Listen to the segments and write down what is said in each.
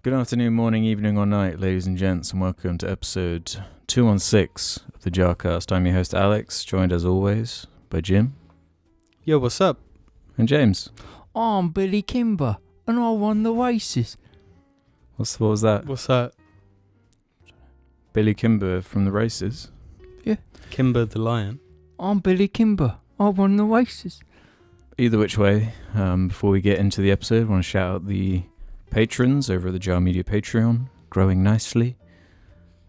Good afternoon, morning, evening, or night, ladies and gents, and welcome to episode 216 of the JARCAST. I'm your host, Alex, joined as always by Jim. Yo, what's up? And James. I'm Billy Kimber, and I won the races. What was that? What's that? Billy Kimber from the races? Yeah. Kimber the lion. I'm Billy Kimber. I won the races. Either which way, before we get into the episode, I want to shout out the patrons over at the Jar Media Patreon, growing nicely,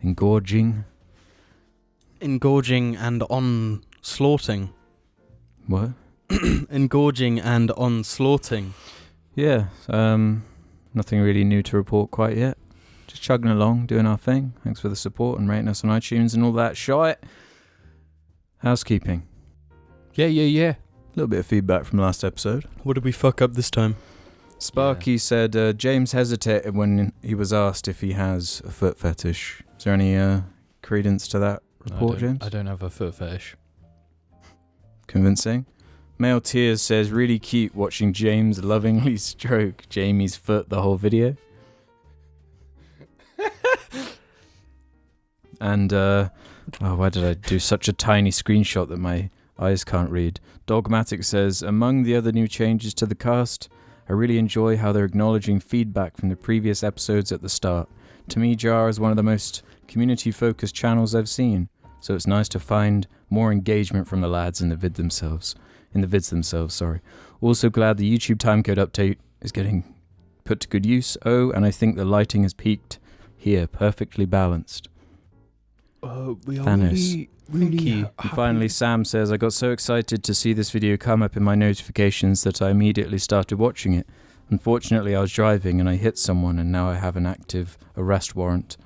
engorging. Engorging and onslaughting. What? Engorging and onslaughting. Yeah, nothing really new to report quite yet. Just chugging along, doing our thing. Thanks for the support and rating us on iTunes and all that shite. Housekeeping. Yeah. A little bit of feedback from last episode. What did we fuck up this time? Sparky said James hesitated when he was asked if he has a foot fetish. Is there any credence to that report, James? I don't have a foot fetish. Convincing. Male Tears says, really cute watching James lovingly stroke Jamie's foot the whole video. And, why did I do such a tiny screenshot that my eyes can't read? Dogmatic says, among the other new changes to the cast, I really enjoy how they're acknowledging feedback from the previous episodes at the start. To me, Jar is one of the most community-focused channels I've seen, so it's nice to find more engagement from the lads in the vids themselves. Also glad the YouTube timecode update is getting put to good use. Oh, and I think the lighting has peaked here, perfectly balanced. We are Thanos. really And finally, Sam says, I got so excited to see this video come up in my notifications that I immediately started watching it. Unfortunately, I was driving and I hit someone and now I have an active arrest warrant.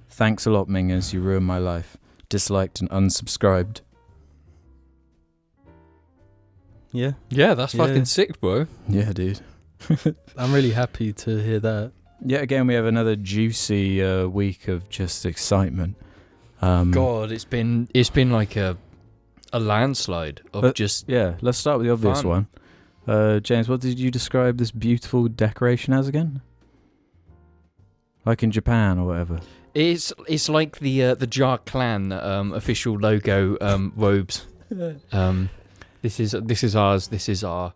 Thanks a lot, Mingers, you ruined my life. Disliked and unsubscribed. Yeah? Yeah, that's Yeah. fucking sick, bro. Yeah, dude. I'm really happy to hear that. Yet again, we have another juicy week of just excitement. God, it's been like a landslide of just Yeah, let's start with the obvious fun. one. James, what did you describe this beautiful decoration as again? Like in Japan or whatever. It's like the Jar Clan official logo robes. This is ours. This is our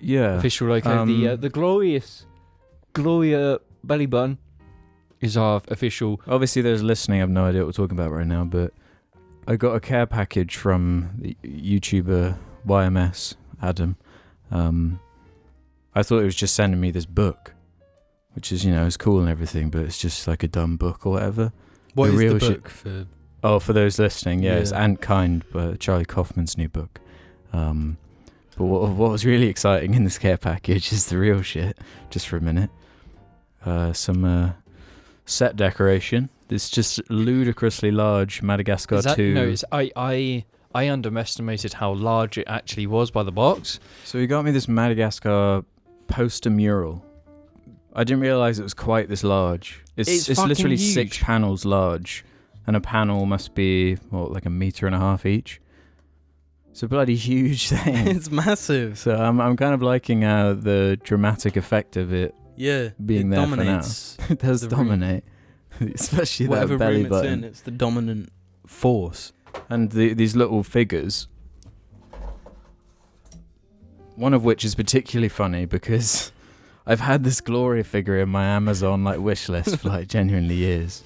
official logo. The Gloria belly button is our official. Obviously, those listening have no idea what we're talking about right now, but I got a care package from the YouTuber YMS, Adam. I thought it was just sending me this book, which is, it's cool and everything, but it's just like a dumb book or whatever. What The is real the book for? Oh, for those listening, it's Yeah. Ant Kind, by Charlie Kaufman's new book. But what was really exciting in this care package is the real shit, just for a minute. Some set decoration. This just ludicrously large Madagascar 2. No, I underestimated how large it actually was by the box. So he got me this Madagascar poster mural. I didn't realise it was quite this large. It's fucking literally huge. 6 panels large, and a panel must be like 1.5 meters each. It's a bloody huge thing. It's massive. So I'm kind of liking the dramatic effect of it Yeah. being it there dominates for now. It does the room. dominate, especially whatever that belly room button. it's the dominant force. And these little figures, one of which is particularly funny because I've had this Gloria figure in my Amazon wish list for genuinely years,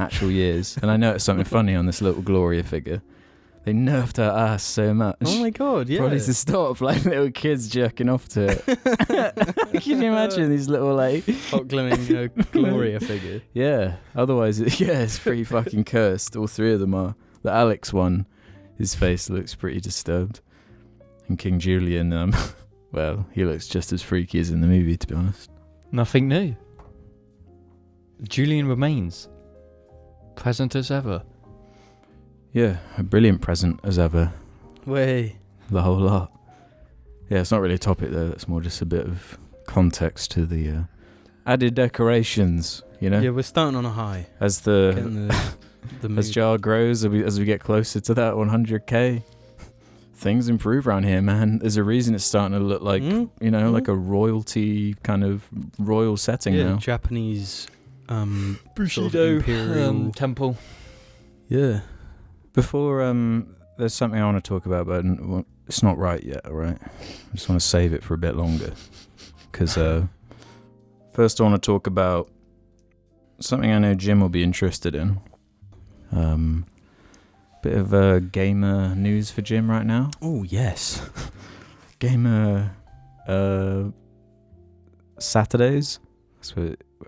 actual years, and I noticed something funny on this little Gloria figure. They nerfed her ass so much. Oh my god, yeah. Probably to stop little kids jerking off to it. Can you imagine these little hot glimming Gloria figure? Yeah. Otherwise, it's pretty fucking cursed. All 3 of them are. The Alex one, his face looks pretty disturbed, and King Julian, well, he looks just as freaky as in the movie, to be honest. Nothing new. Julian remains present as ever. Yeah, a brilliant present as ever. Way. The whole lot. Yeah, it's not really a topic though. That's more just a bit of context to the added decorations. Yeah, we're starting on a high. As Getting the as mood. Jar grows, as we get closer to that 100k, things improve around here, man. There's a reason it's starting to look like like a royalty kind of royal setting yeah, now. Japanese sort of imperial temple. Yeah. Before there's something I want to talk about, but it's not right yet. All right, I just want to save it for a bit longer because first I want to talk about something I know Jim will be interested in. Bit of gamer news for Jim right now. Oh yes. Gamer Saturdays.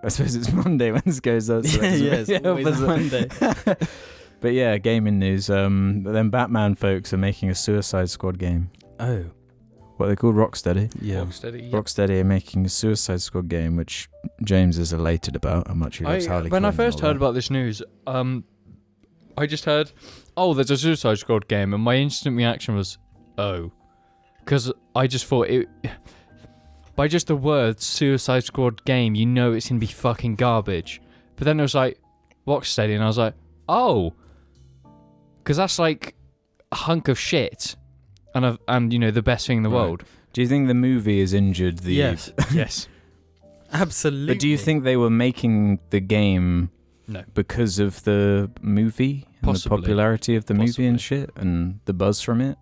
I suppose it's Monday when this goes up. So yes, always Monday. But yeah, gaming news. But then Batman folks are making a Suicide Squad game. Oh. What are they called? Rocksteady? Yeah. Rocksteady are making a Suicide Squad game, which James is elated about how much he loves Harley When Quinn I and first all heard that. about this news, I just heard, oh, there's a Suicide Squad game, and my instant reaction was, oh. Because I just thought it... By just the word Suicide Squad game, you know it's going to be fucking garbage. But then it was like, Rocksteady, and I was like, oh. Because that's like a hunk of shit. And you know, the best thing in the world. Do you think the movie has injured the... Yes. Yes. Absolutely. But do you think they were making the game No. because of the movie? And Possibly. the popularity of the movie Possibly. and shit? And the buzz from it?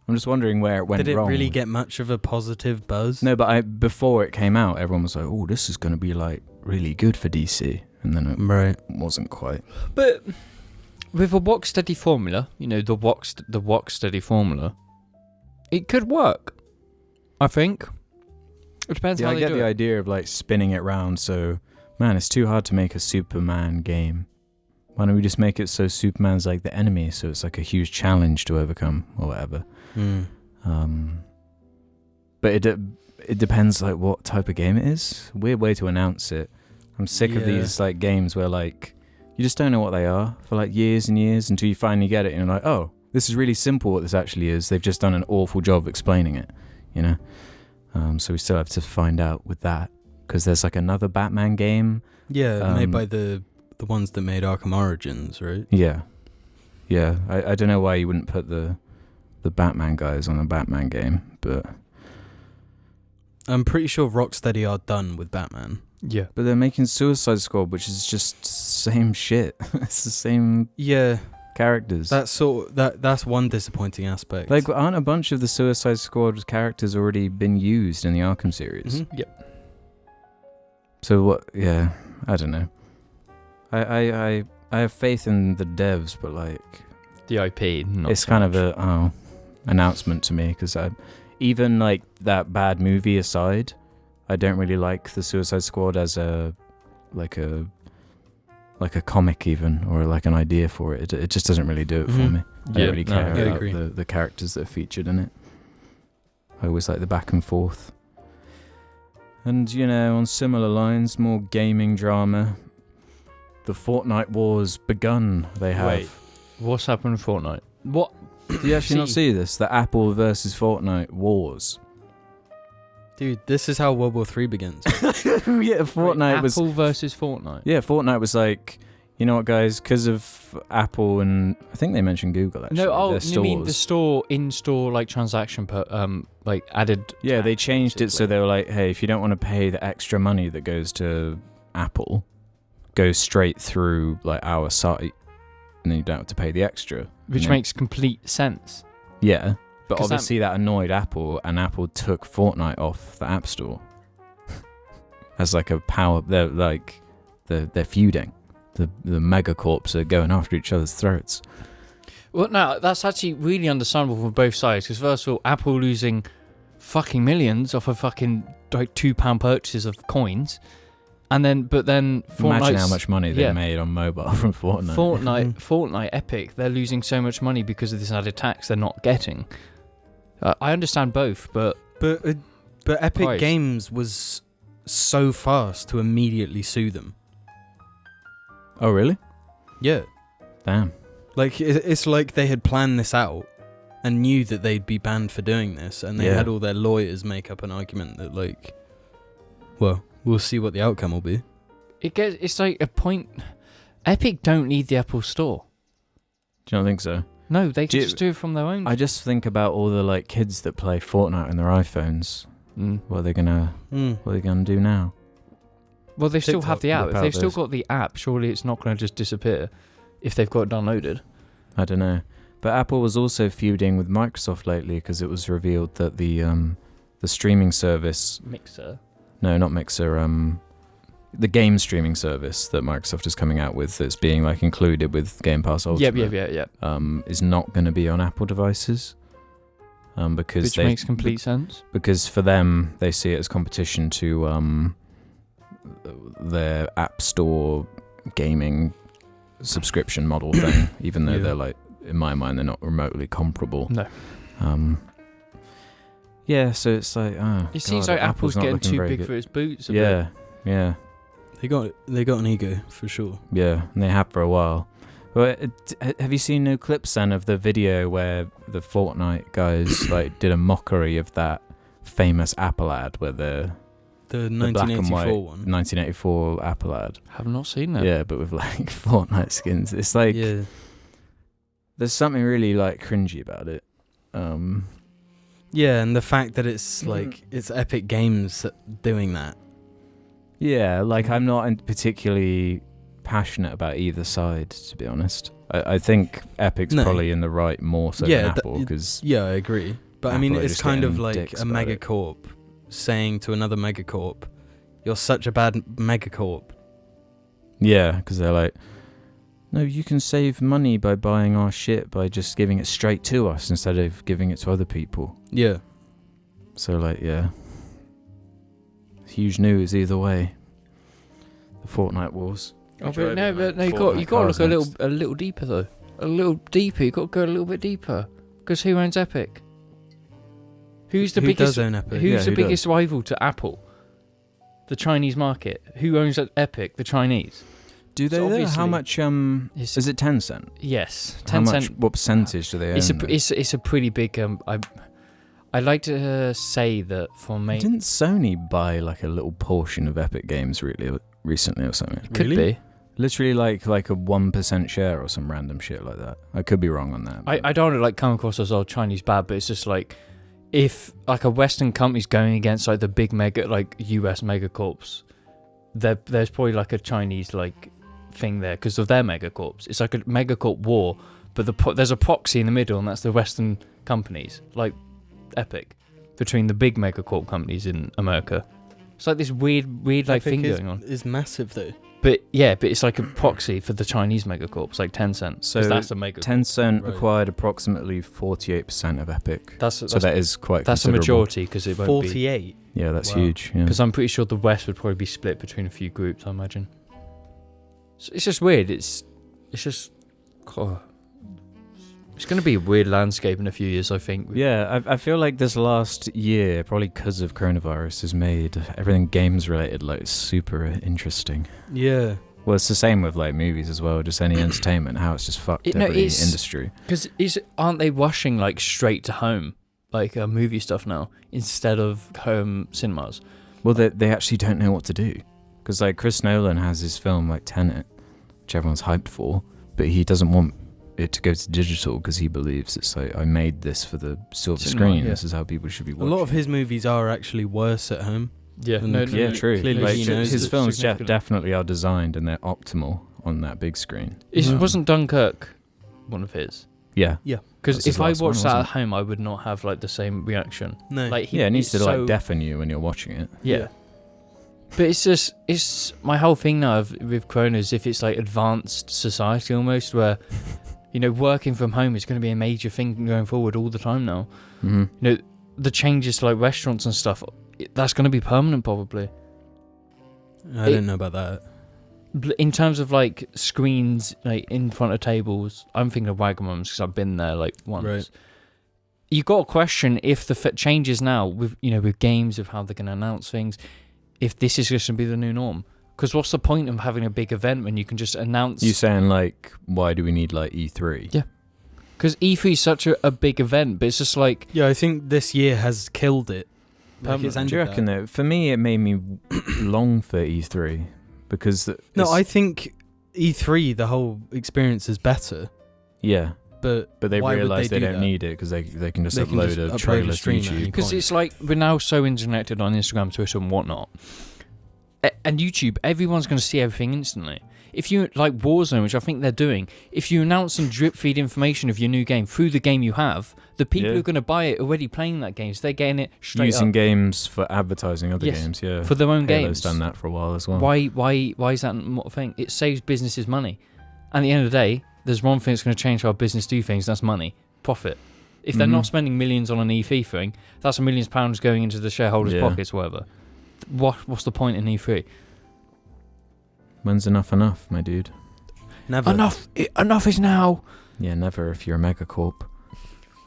I'm just wondering where it went Did it wrong. really get much of a positive buzz? No, but before it came out, everyone was like, oh, this is going to be like really good for DC. And then it Right. wasn't quite. But with a Rocksteady formula, you know, the Rocksteady formula, it could work. I think. It depends Yeah, how I they get do the it. idea of like spinning it round. So, man, it's too hard to make a Superman game. Why don't we just make it so Superman's like the enemy, so it's like a huge challenge to overcome or whatever. But it depends like what type of game it is. Weird way to announce it. I'm sick of Yeah. these like games where like you just don't know what they are for like years and years until you finally get it and you're like, oh, this is really simple what this actually is. They've just done an awful job of explaining it, you know? So we still have to find out with that because there's like another Batman game. Yeah, made by the ones that made Arkham Origins, right? Yeah. Yeah. I don't know why you wouldn't put the Batman guys on a Batman game, but I'm pretty sure Rocksteady are done with Batman. Yeah. they're making Suicide Squad, which is just same shit. It's the same Yeah, characters. that's one disappointing aspect. Like, aren't a bunch of the Suicide Squad characters already been used in the Arkham series? Mhm. Yep. So what? Yeah, I don't know. I have faith in the devs, but like, The IP. Not it's so kind much. of a announcement to me because even like that bad movie aside, I don't really like the Suicide Squad as a comic even, or like an idea for it. It just doesn't really do it for Mhm. me. I Yeah, don't really no, care I about agree. the characters that are featured in it. I always like the back and forth. And, you know, on similar lines, more gaming drama. The Fortnite war's begun. They have. Wait. What's happened in Fortnite? What? Do you actually not see this? The Apple versus Fortnite wars. Dude, this is how World War 3 begins. Yeah, Fortnite was... Apple versus Fortnite. Yeah, Fortnite was like, you know what, guys? Because of Apple and... I think they mentioned Google, actually. No, their you mean the stores. in-store like transaction like added. Yeah, they changed it so basically. they were like, hey, if you don't want to pay the extra money that goes to Apple, go straight through like our site, and then you don't have to pay the extra. Which you know? makes complete sense. Yeah, but 'Cause obviously that annoyed Apple, and Apple took Fortnite off the App Store as like a power. They're feuding. The megacorps are going after each other's throats. Well, no, that's actually really understandable from both sides. Because first of all, Apple losing fucking millions off of fucking like £2 purchases of coins, and then Imagine Fortnite's- how much money they yeah. made on mobile from Fortnite. Fortnite, Epic, they're losing so much money because of this added tax they're not getting. I understand both, but But Epic Christ. Games was so fast to immediately sue them. Oh, really? Yeah. Damn. Like, it's like they had planned this out and knew that they'd be banned for doing this, and they Yeah. had all their lawyers make up an argument that, like, well, we'll see what the outcome will be. it's like a point. Epic don't need the Apple Store. Do you not think so? No, they Do can you- just do it from their own. I just think about all the like kids that play Fortnite on their iPhones. Mm. What are they gonna do now? Well, they still have the app. whip If out they've still those. got the app, surely it's not going to just disappear if they've got it downloaded. I don't know. But Apple was also feuding with Microsoft lately because it was revealed that the streaming service... Mixer? No, not Mixer. The game streaming service that Microsoft is coming out with that's being like included with Game Pass Ultimate. Yeah. Is not going to be on Apple devices. Because Which makes complete sense. Because for them, they see it as competition to their App Store gaming subscription model thing, even though they're like, in my mind, they're not remotely comparable. No. Yeah, so it's like, It seems like Apple's not getting looking too very big good. for its boots. Yeah. They got an ego for sure. Yeah, and they have for a while. Well, have you seen new clips then of the video where the Fortnite guys like did a mockery of that famous Apple ad where the black and white 1984 one. 1984 Apple ad? Have not seen that. Yeah, but with like Fortnite skins. It's like there's something really like cringy about it. Yeah, and the fact that it's like it's Epic Games doing that. Yeah, like I'm not particularly passionate about either side, to be honest. I think Epic's probably in the right more so than Apple, because I agree. But I mean, it's kind of like a megacorp saying to another megacorp, "You're such a bad megacorp." Yeah, because they're like, no, you can save money by buying our shit by just giving it straight to us instead of giving it to other people. Yeah. So like, yeah, huge news either way. The Fortnite wars. Oh, but you got to look a little deeper though. A little deeper. You got to go a little bit deeper. Because who owns Epic? Who's the biggest? Does own Epic? Who's the biggest rival to Apple? The Chinese market. Who owns Epic? The Chinese. Do they? So How much? Is it 10%? Yes, 10%. How much? What percentage do they own? It's a pretty big. I like to say that for me. Didn't Sony buy like a little portion of Epic Games recently or something? Could be. Literally like a 1% share or some random shit like that. I could be wrong on that. I don't want to like come across as all Chinese bad, but it's just like if like a Western company's going against like the big mega like US megacorps, there's probably like a Chinese like thing there because of their megacorps. It's like a megacorp war, but there's a proxy in the middle, and that's the Western companies like Epic between the big megacorp companies in America. It's like this weird like Epic thing going on. Is massive though. But it's like a proxy for the Chinese megacorps, like Tencent. So that's a megacorp. Tencent acquired approximately 48% of Epic. So that is quite. That's a majority because it won't 48. Yeah, that's huge. Because I'm pretty sure the West would probably be split between a few groups. I imagine. So it's just weird. It's just. It's going to be a weird landscape in a few years, I think. Yeah, I feel like this last year, probably because of coronavirus, has made everything games related like super interesting. Yeah. Well, it's the same with like movies as well. Just any entertainment, how it's just fucked every industry. Because aren't they rushing like straight to home, like movie stuff now, instead of home cinemas? Well, they actually don't know what to do. Because like Chris Nolan has his film like Tenet, which everyone's hyped for, but he doesn't want it to go to digital because he believes it's like, I made this for the silver screen. Yeah. This is how people should be watching. A lot of his movies are actually worse at home. Yeah, true. Clearly, like, his films definitely are designed and they're optimal on that big screen. Wasn't Dunkirk one of his? Yeah. Yeah. Because if I watched that at home, I would not have like the same reaction. No. Like it needs to like deafen you when you're watching it. Yeah. But it's my whole thing now with Corona is if it's like advanced society almost where, you know, working from home is going to be a major thing going forward all the time now. Mm-hmm. You know, the changes to like restaurants and stuff, that's going to be permanent probably. I didn't know about that. In terms of like screens like in front of tables, I'm thinking of Wagamams because I've been there like once. Right. You got to question if the changes now with games of how they're going to announce things, if this is just going to be the new norm. Because what's the point of having a big event when you can just announce... You saying, like, why do we need, like, E3? Yeah. Because E3 is such a big event, but it's just like... Yeah, I think this year has killed it. Do you reckon, though? For me, it made me long for E3. Because... I think E3, the whole experience is better. Yeah. But they realise they don't need it because they can just upload a trailer to YouTube. Because it's like, we're now so interconnected on Instagram, Twitter and whatnot. and YouTube, everyone's going to see everything instantly. If you like Warzone, which I think they're doing, if you announce and drip feed information of your new game through the game you have, the people who are going to buy it already playing that game, so they're getting it straight using up. games for advertising other games, for their own Halo's games. done that for a while as well. Why is that not a thing? It saves businesses money. And at the end of the day, there's one thing that's going to change how business do things. That's money, profit. If they're not spending millions on an E3 thing, that's £1 million going into the shareholders' pockets, or whatever. What's the point in E3? When's enough, my dude? Never. Enough is now. Yeah, never if you're a megacorp.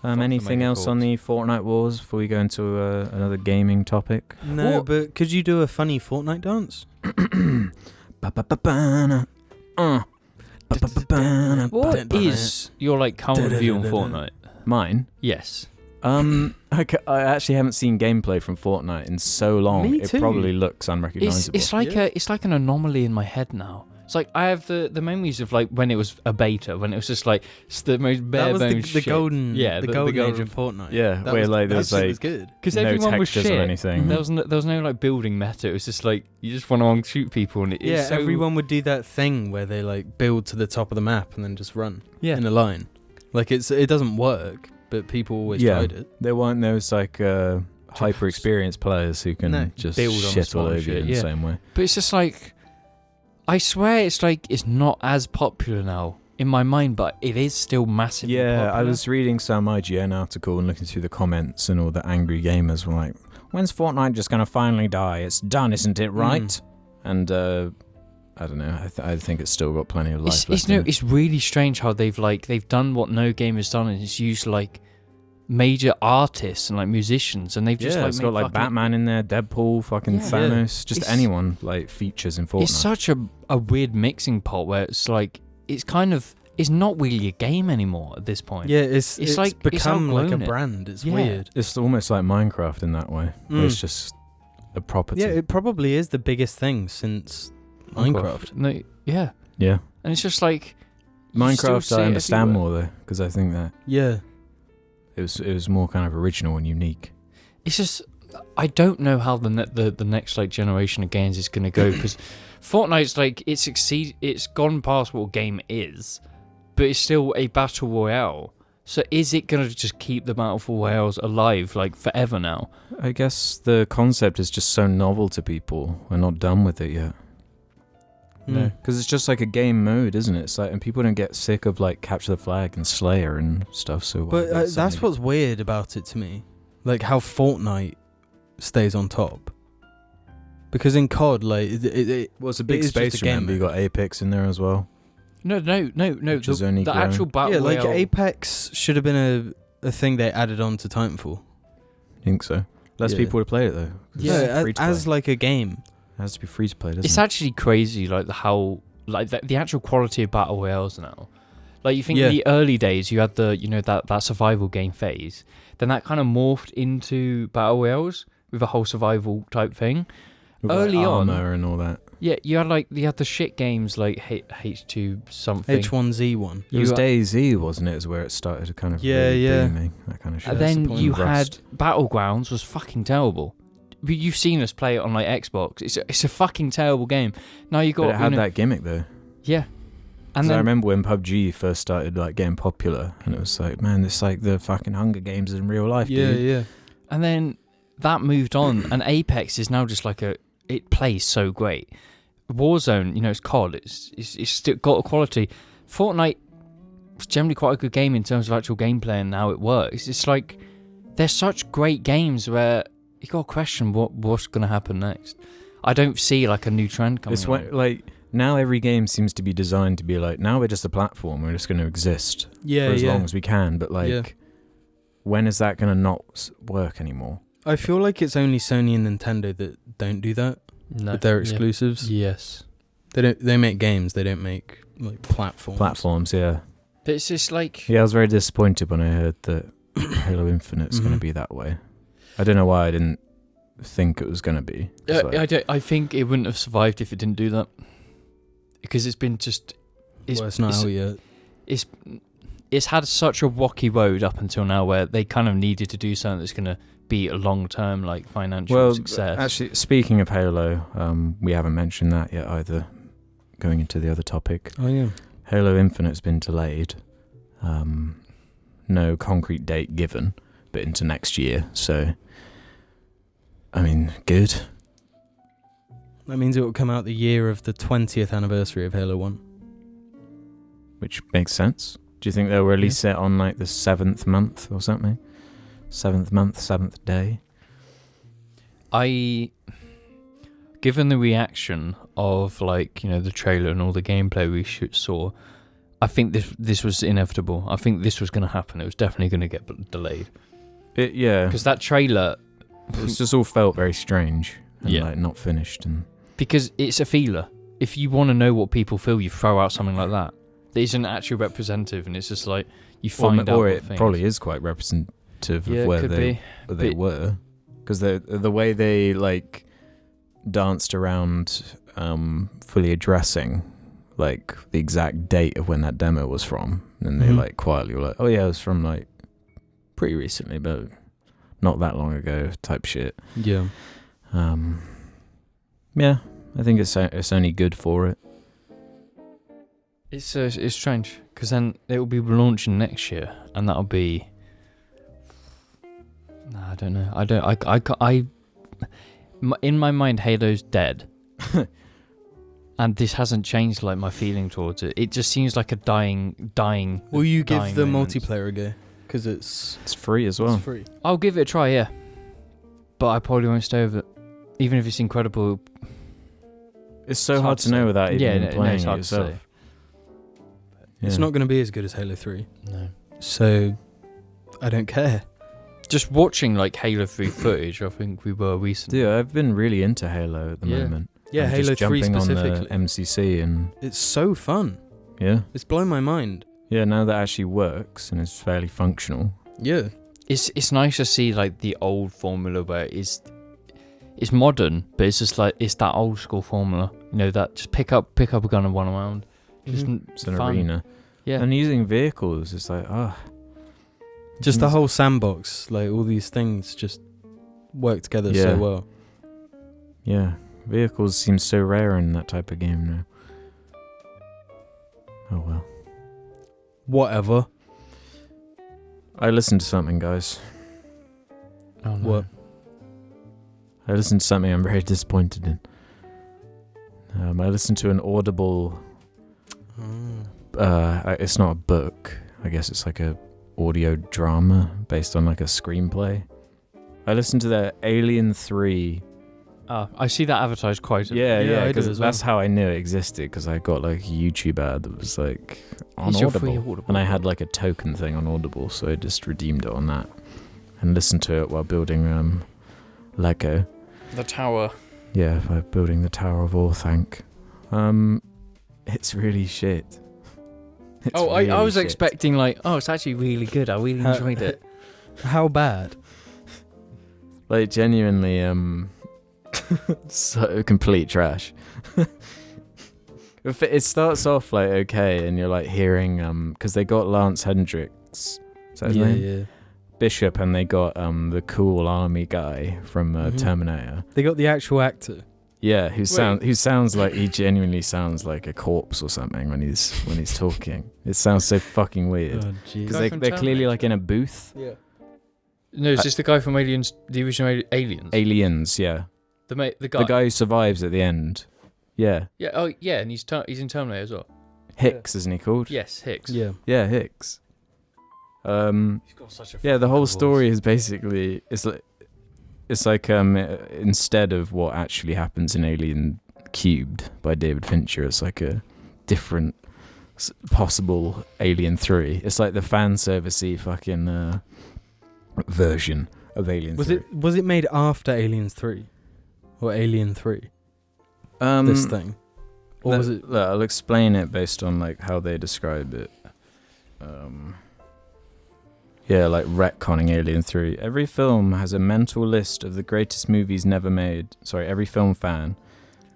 Anything else on the Fortnite wars before we go into another gaming topic? No, but could you do a funny Fortnite dance? What is your like current view on Fortnite? Mine? Yes. I actually haven't seen gameplay from Fortnite in so long. Me too. It probably looks unrecognizable. It's like an anomaly in my head now. It's like I have the memories of like when it was a beta, when it was just like the most bare bones shit. The golden age of Fortnite. Yeah, where like there was like good because no everyone was textures shit. or anything. There was no like building meta. It was just like you just want to shoot people and everyone would do that thing where they like build to the top of the map and then just run in a line. Like it doesn't work, but people always tried it. There weren't those like hyper experienced players who can just build shit all over you in the same way. But it's just like I swear it's like it's not as popular now in my mind, but it is still massively popular. I was reading some IGN article and looking through the comments, and all the angry gamers were like, when's Fortnite just going to finally die? It's done, isn't it, right? And I don't know, I think it's still got plenty of life left in it. It's really strange how they've done what no game has done, and it's used like major artists and like musicians, and they've just it's got like Batman in there, Deadpool, fucking Thanos, just anyone like features in Fortnite. It's such a weird mixing pot where it's like it's not really a game anymore at this point. Yeah, it's like become like a brand. It's weird. It's almost like Minecraft in that way. Where it's just a property. Yeah, it probably is the biggest thing since Minecraft. No, yeah, and it's just like Minecraft. I understand more though, because I think that it was more kind of original and unique. It's just I don't know how the next like generation of games is going to go, because Fortnite's like it's gone past what a game is, but it's still a battle royale. So is it going to just keep the battle royales alive like forever now? I guess the concept is just so novel to people. We're not done with it yet. No, because it's just like a game mode, isn't it? It's like, and people don't get sick of like Capture the Flag and Slayer and stuff. So, but that's what's weird about it to me, like how Fortnite stays on top. Because in COD, like it's a big space. Remember, you got Apex in there as well. No. The actual battle royale. Like Apex should have been a thing they added on to Titanfall. I think so. Less people would play it though. Yeah, as like a game. It has to be free to play, doesn't it? It's actually crazy, like how like the actual quality of battle royales now. Like you think in the early days, you had that survival game phase. Then that kind of morphed into battle royales with a whole survival type thing. With early like on, armor and all that. Yeah, you had the shit games like H2 something. H1Z1. It was DayZ, wasn't it? Is where it started to kind of booming, that kind of shit. And then you had Battlegrounds was fucking terrible. You've seen us play it on like Xbox. It's a fucking terrible game. Now you got. But it had that gimmick though. Yeah. And then I remember when PUBG first started like getting popular, and it was like, man, it's like the fucking Hunger Games in real life, dude. Yeah. And then that moved on, and Apex is now just like it plays so great. Warzone, it's COD. It's still got a quality. Fortnite is generally quite a good game in terms of actual gameplay and how it works. It's like there's such great games where you got to question what's going to happen next. I don't see like a new trend coming. It's like now every game seems to be designed to be like, now we're just a platform. We're just going to exist for as long as we can. But like, when is that going to not work anymore? I feel like it's only Sony and Nintendo that don't do that. No, with their exclusives. Yes. They make games, they don't make like platforms. Platforms, yeah. But it's just like... Yeah, I was very disappointed when I heard that Halo Infinite's going to be that way. I don't know why I didn't think it was going to be. I think it wouldn't have survived if it didn't do that. Because it's been just... It's not out yet. it's had such a rocky road up until now, where they kind of needed to do something that's going to be a long-term like financial success. Actually, speaking of Halo, we haven't mentioned that yet either. Going into the other topic. Oh yeah. Halo Infinite's been delayed. No concrete date given, but into next year. So, I mean, good. That means it will come out the year of the 20th anniversary of Halo 1. Which makes sense. Do you think they'll release it on like the 7th month or something? 7th month, 7th day? Given the reaction of like, you know, the trailer and all the gameplay we saw, I think this was inevitable. I think this was going to happen. It was definitely going to get delayed. Yeah. Because that trailer... It's just all felt very strange and like not finished. And because it's a feeler. If you want to know what people feel, you throw out something like that. That isn't actually representative, and it's just like you find out. Or it probably is quite representative of where they were. Because the way they like danced around fully addressing like the exact date of when that demo was from, and they like quietly were like, oh yeah, it was from like pretty recently, but not that long ago type shit. Yeah. Yeah, I think it's only good for it. It's strange, because then it will be launching next year, and that'll be... Nah, I don't know. In my mind, Halo's dead. And this hasn't changed like my feeling towards it. It just seems like a dying. Will you give the moment. multiplayer a go? Because it's free as well. It's free. I'll give it a try, yeah. But I probably won't stay with it. Even if it's incredible. It's so hard to know without even playing it's it hard yourself. to say. It's not going to be as good as Halo 3. No. So, I don't care. Just watching like Halo 3 footage, I think we were recently. Yeah, I've been really into Halo at the moment. Yeah, I'm Halo just 3 jumping specifically. on the MCC and... It's so fun. Yeah. It's blown my mind. Yeah, now that actually works and is fairly functional. Yeah. It's nice to see like the old formula where it's modern, but it's just like it's that old school formula. You know, that just pick up a gun and run around. Just It's an fun. arena. Yeah. And using vehicles, it's like, Just the whole sandbox, like all these things just work together so well. Yeah. Vehicles seem so rare in that type of game now. Oh well. Whatever. I listened to something, guys. Oh, no. What? I listened to something I'm very disappointed in. I listened to an Audible... it's not a book. I guess it's like a audio drama based on like a screenplay. I listened to the Alien 3. I see that advertised quite a bit. Yeah, I because do as that's how I knew it existed, because I got like a YouTube ad that was like on It's your free Audible. Audible. And I had like a token thing on Audible, so I just redeemed it on that and listened to it while building Lego. The tower. Yeah, by building the Tower of Orthanc. It's really shit. I was expecting like, it's actually really good. I really enjoyed it. How bad? Like genuinely, so complete trash. It starts off like okay, and you're like hearing because they got Lance Hendricks, is that his name? Yeah. Bishop, and they got the cool army guy from Terminator. They got the actual actor. Yeah, who sounds like he genuinely sounds like a corpse or something when he's talking. It sounds so fucking weird. Oh, because they're clearly like in a booth. Yeah. No, is this the guy from Aliens, the original Aliens? Aliens, yeah. The guy who survives at the end. Yeah. Yeah. Oh, yeah, and he's in Terminator as well. Hicks, isn't he called? Yes, Hicks. Yeah. Yeah, Hicks. He's got such a the whole voice. story is basically it's like instead of what actually happens in Alien Cubed by David Fincher, it's like a different possible Alien 3. It's like the fan servicey fucking version of Alien 3. Was it made after Aliens 3 or Alien 3? This thing, or was it? I'll explain it based on like how they describe it. Yeah, like retconning Alien 3. Every film has a mental list of the greatest movies never made. Sorry, every film fan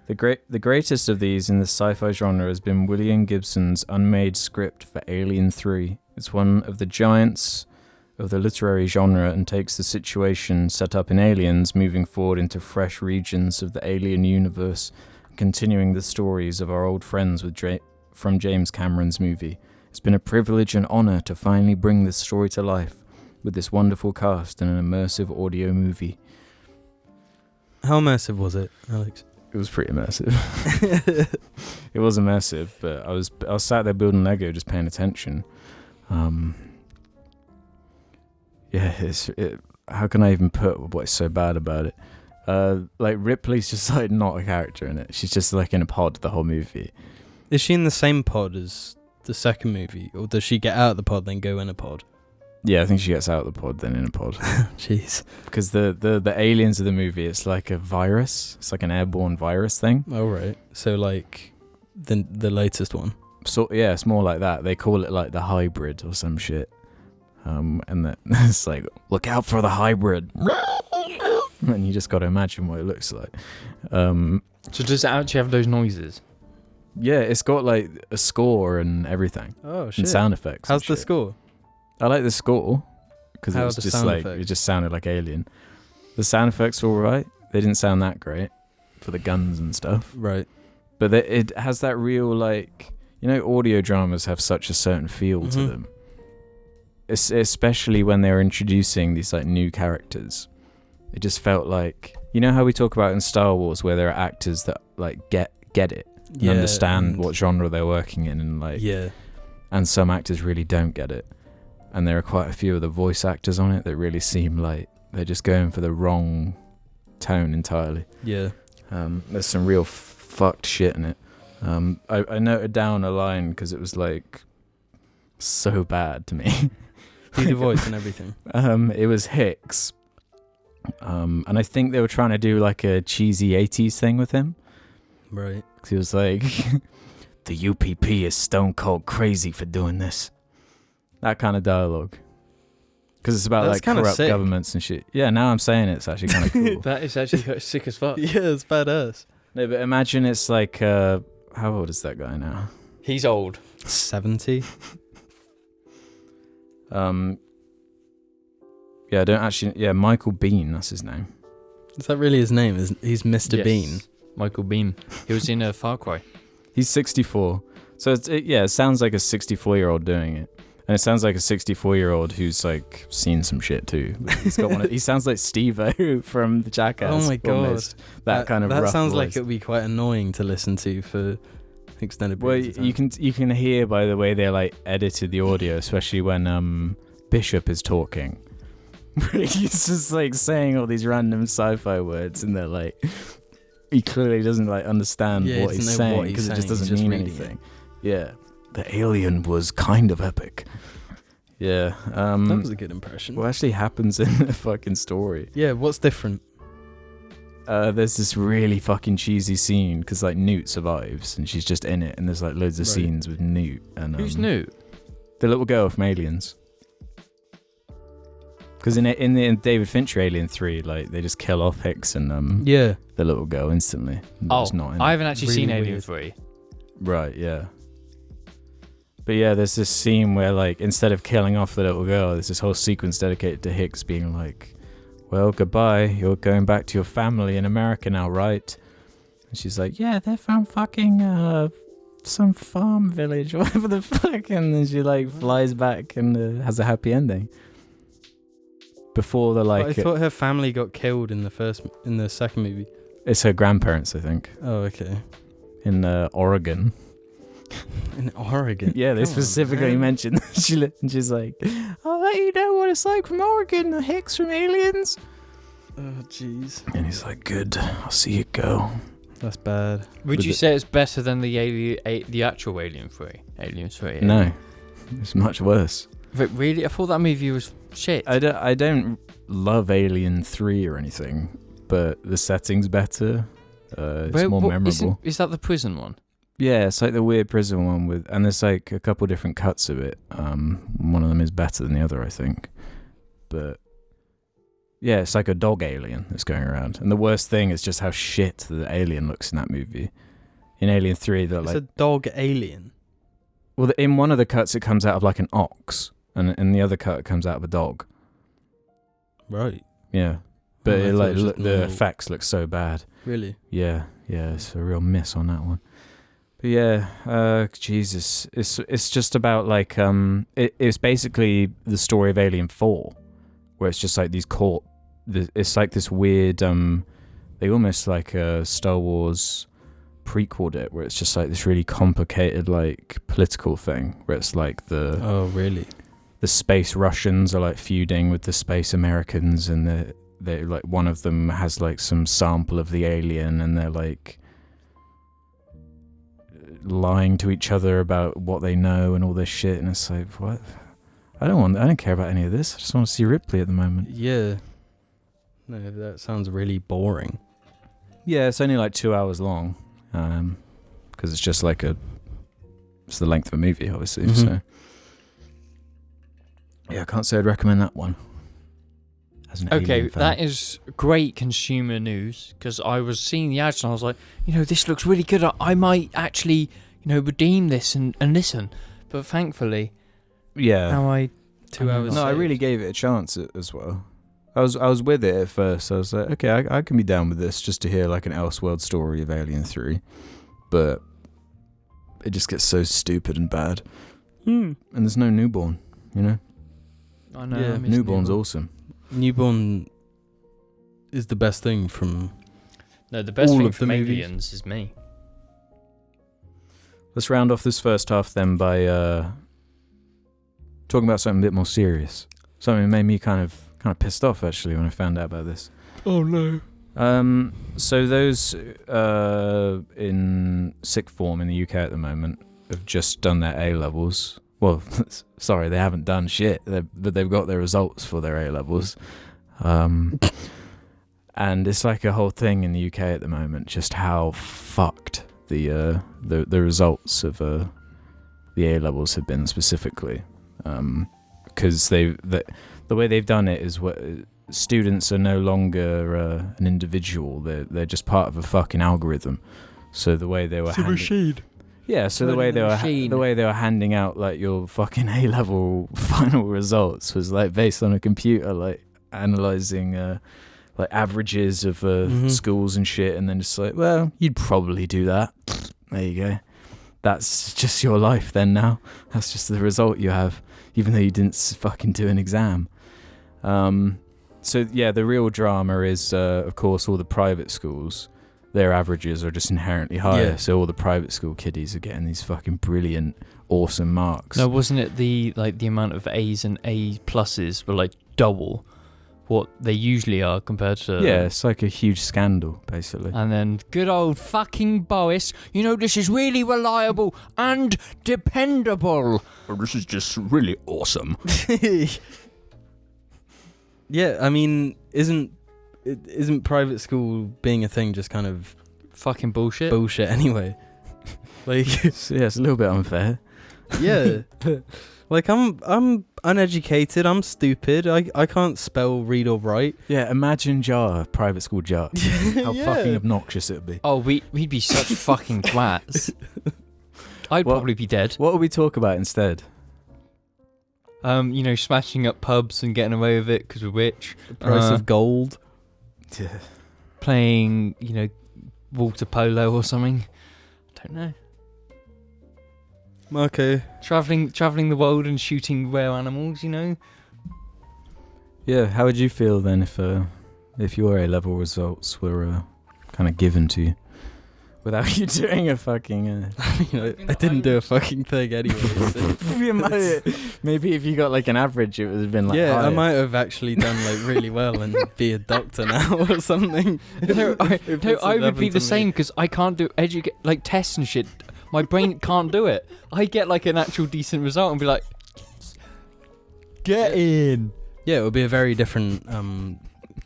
The greatest of these in the sci-fi genre has been William Gibson's unmade script for Alien 3. It's one of the giants of the literary genre and takes the situation set up in Aliens moving forward into fresh regions of the alien universe, continuing the stories of our old friends from James Cameron's movie. It's been a privilege and honor to finally bring this story to life with this wonderful cast and an immersive audio movie. How immersive was it, Alex? It was pretty immersive. It was immersive, but I was sat there building Lego, just paying attention. How can I even put what's so bad about it? Like Ripley's just like not a character in it. She's just like in a pod the whole movie. Is she in the same pod as the second movie, or does she get out of the pod then go in a pod? Yeah, I think she gets out of the pod then in a pod. Jeez. Because the aliens of the movie, it's like a virus. It's like an airborne virus thing. Oh right. So like the latest one. So yeah, it's more like that. They call it like the hybrid or some shit. And that it's like, look out for the hybrid. And you just got to imagine what it looks like. So does it actually have those noises? Yeah, it's got like a score and everything. Oh shit. And sound effects. How's the score? I like the score because it was just like effects? it just sounded like Alien. The sound effects were alright. They didn't sound that great for the guns and stuff. Right. But it has that real like, you know, audio dramas have such a certain feel to them. Especially when they're introducing these like new characters. It just felt like, you know how we talk about in Star Wars where there are actors that like get it and understand what genre they're working in, and like and some actors really don't get it. And there are quite a few of the voice actors on it that really seem like they're just going for the wrong tone entirely. Yeah. There's some real fucked shit in it. I noted down a line because it was like so bad to me. Do the voice and everything. It was Hicks. And I think they were trying to do like a cheesy 80s thing with him. Right. Because he was like, the UPP is stone cold crazy for doing this. That kind of dialogue. Because it's about like corrupt governments and shit. Yeah, now I'm saying it's actually kind of cool. That is actually sick as fuck. Yeah, it's badass. No, but imagine it's like, how old is that guy now? He's old. 70. Yeah, I don't actually. Yeah, Michael Bean, that's his name. Is that really his name? He's Mr. Bean. Michael Bean. He was in Far Cry. He's 64. So it sounds like a 64-year-old doing it, and it sounds like a 64-year-old who's like seen some shit too. He's got he sounds like Steve-O from the JARCAST. Oh my god, almost. That kind of. That rough sounds voice. like it would be quite annoying to listen to for extended periods of time. you can hear by the way they like edited the audio, especially when Bishop is talking. He's just like saying all these random sci-fi words, and they're like, he clearly doesn't like understand what he's saying because it just doesn't mean anything. Yeah, the alien was kind of epic. Yeah, that was a good impression. What actually happens in the fucking story? Yeah, what's different? There's this really fucking cheesy scene because like Newt survives and she's just in it, and there's like loads of scenes with Newt and who's Newt? The little girl from Aliens. Because in the David Fincher Alien 3, like they just kill off Hicks and the little girl instantly. I haven't actually seen Alien 3. Right, yeah. But yeah, there's this scene where like instead of killing off the little girl, there's this whole sequence dedicated to Hicks being like, well, goodbye, you're going back to your family in America now, right? And she's like, yeah, they're from fucking some farm village or whatever the fuck. And then she like flies back and has a happy ending. Before the like, but I thought her family got killed in the second movie. It's her grandparents, I think. Oh, okay. In Oregon. In Oregon? Yeah, they specifically mentioned. She's like, I'll let you know what it's like from Oregon. The Hicks from Aliens. Oh, jeez. And he's like, good. I'll see you go. That's bad. Would you say it's better than the actual Alien 3? Alien 3? No, it's much worse. But really, I thought that movie was shit. I don't love Alien 3 or anything, but the setting's better. It's more memorable. Is that the prison one? Yeah, it's like the weird prison one and there's like a couple different cuts of it. One of them is better than the other, I think. But Yeah, it's like a dog alien that's going around. And the worst thing is just how shit the alien looks in that movie. In Alien 3, they're it's like... a dog alien. Well, in one of the cuts, it comes out of like an ox. And in the other cut, it comes out of a dog. Right. Yeah. But the normal. effects look so bad. Really? Yeah, it's a real miss on that one. But yeah, Jesus, it's just about like it's basically the story of Alien 4, where it's just like these it's like this weird they almost like a Star Wars prequeled it, where it's just like this really complicated like political thing, where it's like oh really, the space Russians are like feuding with the space Americans, and they like one of them has like some sample of the alien, and they're like lying to each other about what they know and all this shit, and it's like, what? I don't care about any of this. I just want to see Ripley at the moment. Yeah. No, that sounds really boring. Yeah, it's only like 2 hours long, because it's just like it's the length of a movie, obviously. Mm-hmm. So yeah, I can't say I'd recommend that one. As an Alien fan. That is great consumer news, because I was seeing the ads and I was like, this looks really good. I might actually, redeem this and listen. But thankfully, yeah, 2 hours. No, I really gave it a chance as well. I was with it at first. I was like, okay, I can be down with this just to hear like an Elseworld story of Alien 3, but it just gets so stupid and bad. And there's no newborn, I know. Yeah, I miss newborn's awesome. Newborn is the best thing from No, the best all thing of the from movies. Aliens is me. Let's round off this first half then by talking about something a bit more serious. Something that made me kind of pissed off actually when I found out about this. Oh no. So those in sixth form in the UK at the moment have just done their A-levels. Well, sorry, they haven't done shit, but they've got their results for their A-levels. And it's like a whole thing in the UK at the moment, just how fucked the results of the A-levels have been specifically. Because the way they've done it is what students are no longer an individual; they're just part of a fucking algorithm. So the way they were machine. Yeah, so the way they were handing out like your fucking A-level final results was like based on a computer, like analyzing like averages of schools and shit, and then just like, well, you'd probably do that. There you go. That's just your life then now. That's just the result you have, even though you didn't fucking do an exam. So yeah, the real drama is, of course, all the private schools. Their averages are just inherently higher, Yeah. so all the private school kiddies are getting these fucking brilliant, awesome marks. No, wasn't it the amount of A's and A pluses were like double what they usually are compared to... Yeah, it's like a huge scandal, basically. And then good old fucking Boris, this is really reliable and dependable. This is just really awesome. Yeah, I mean, isn't private school being a thing just kind of Fucking bullshit. bullshit anyway? Like, So, yeah, it's a little bit unfair. yeah. Like, I'm uneducated, I'm stupid, I can't spell, read or write. Yeah, imagine private school jar. How Yeah. fucking obnoxious it would be. Oh, we'd be such fucking twats. I'd Well- probably be dead. What will we talk about instead? Smashing up pubs and getting away with it because we're rich. The price of gold. Yeah. Playing, water polo or something. I don't know. Okay. Traveling the world and shooting rare animals, Yeah, how would you feel then if your A-level results were kind of given to you without you doing a fucking... I didn't do a fucking thing anyway. So. Maybe if you got like an average, it would have been like Yeah, higher. I might have actually done like really well and be a doctor now or something. I this would happened be to the me. same because I can't do tests and shit. My brain can't do it. I get like an actual decent result and be like, get in. Yeah, it would be a very different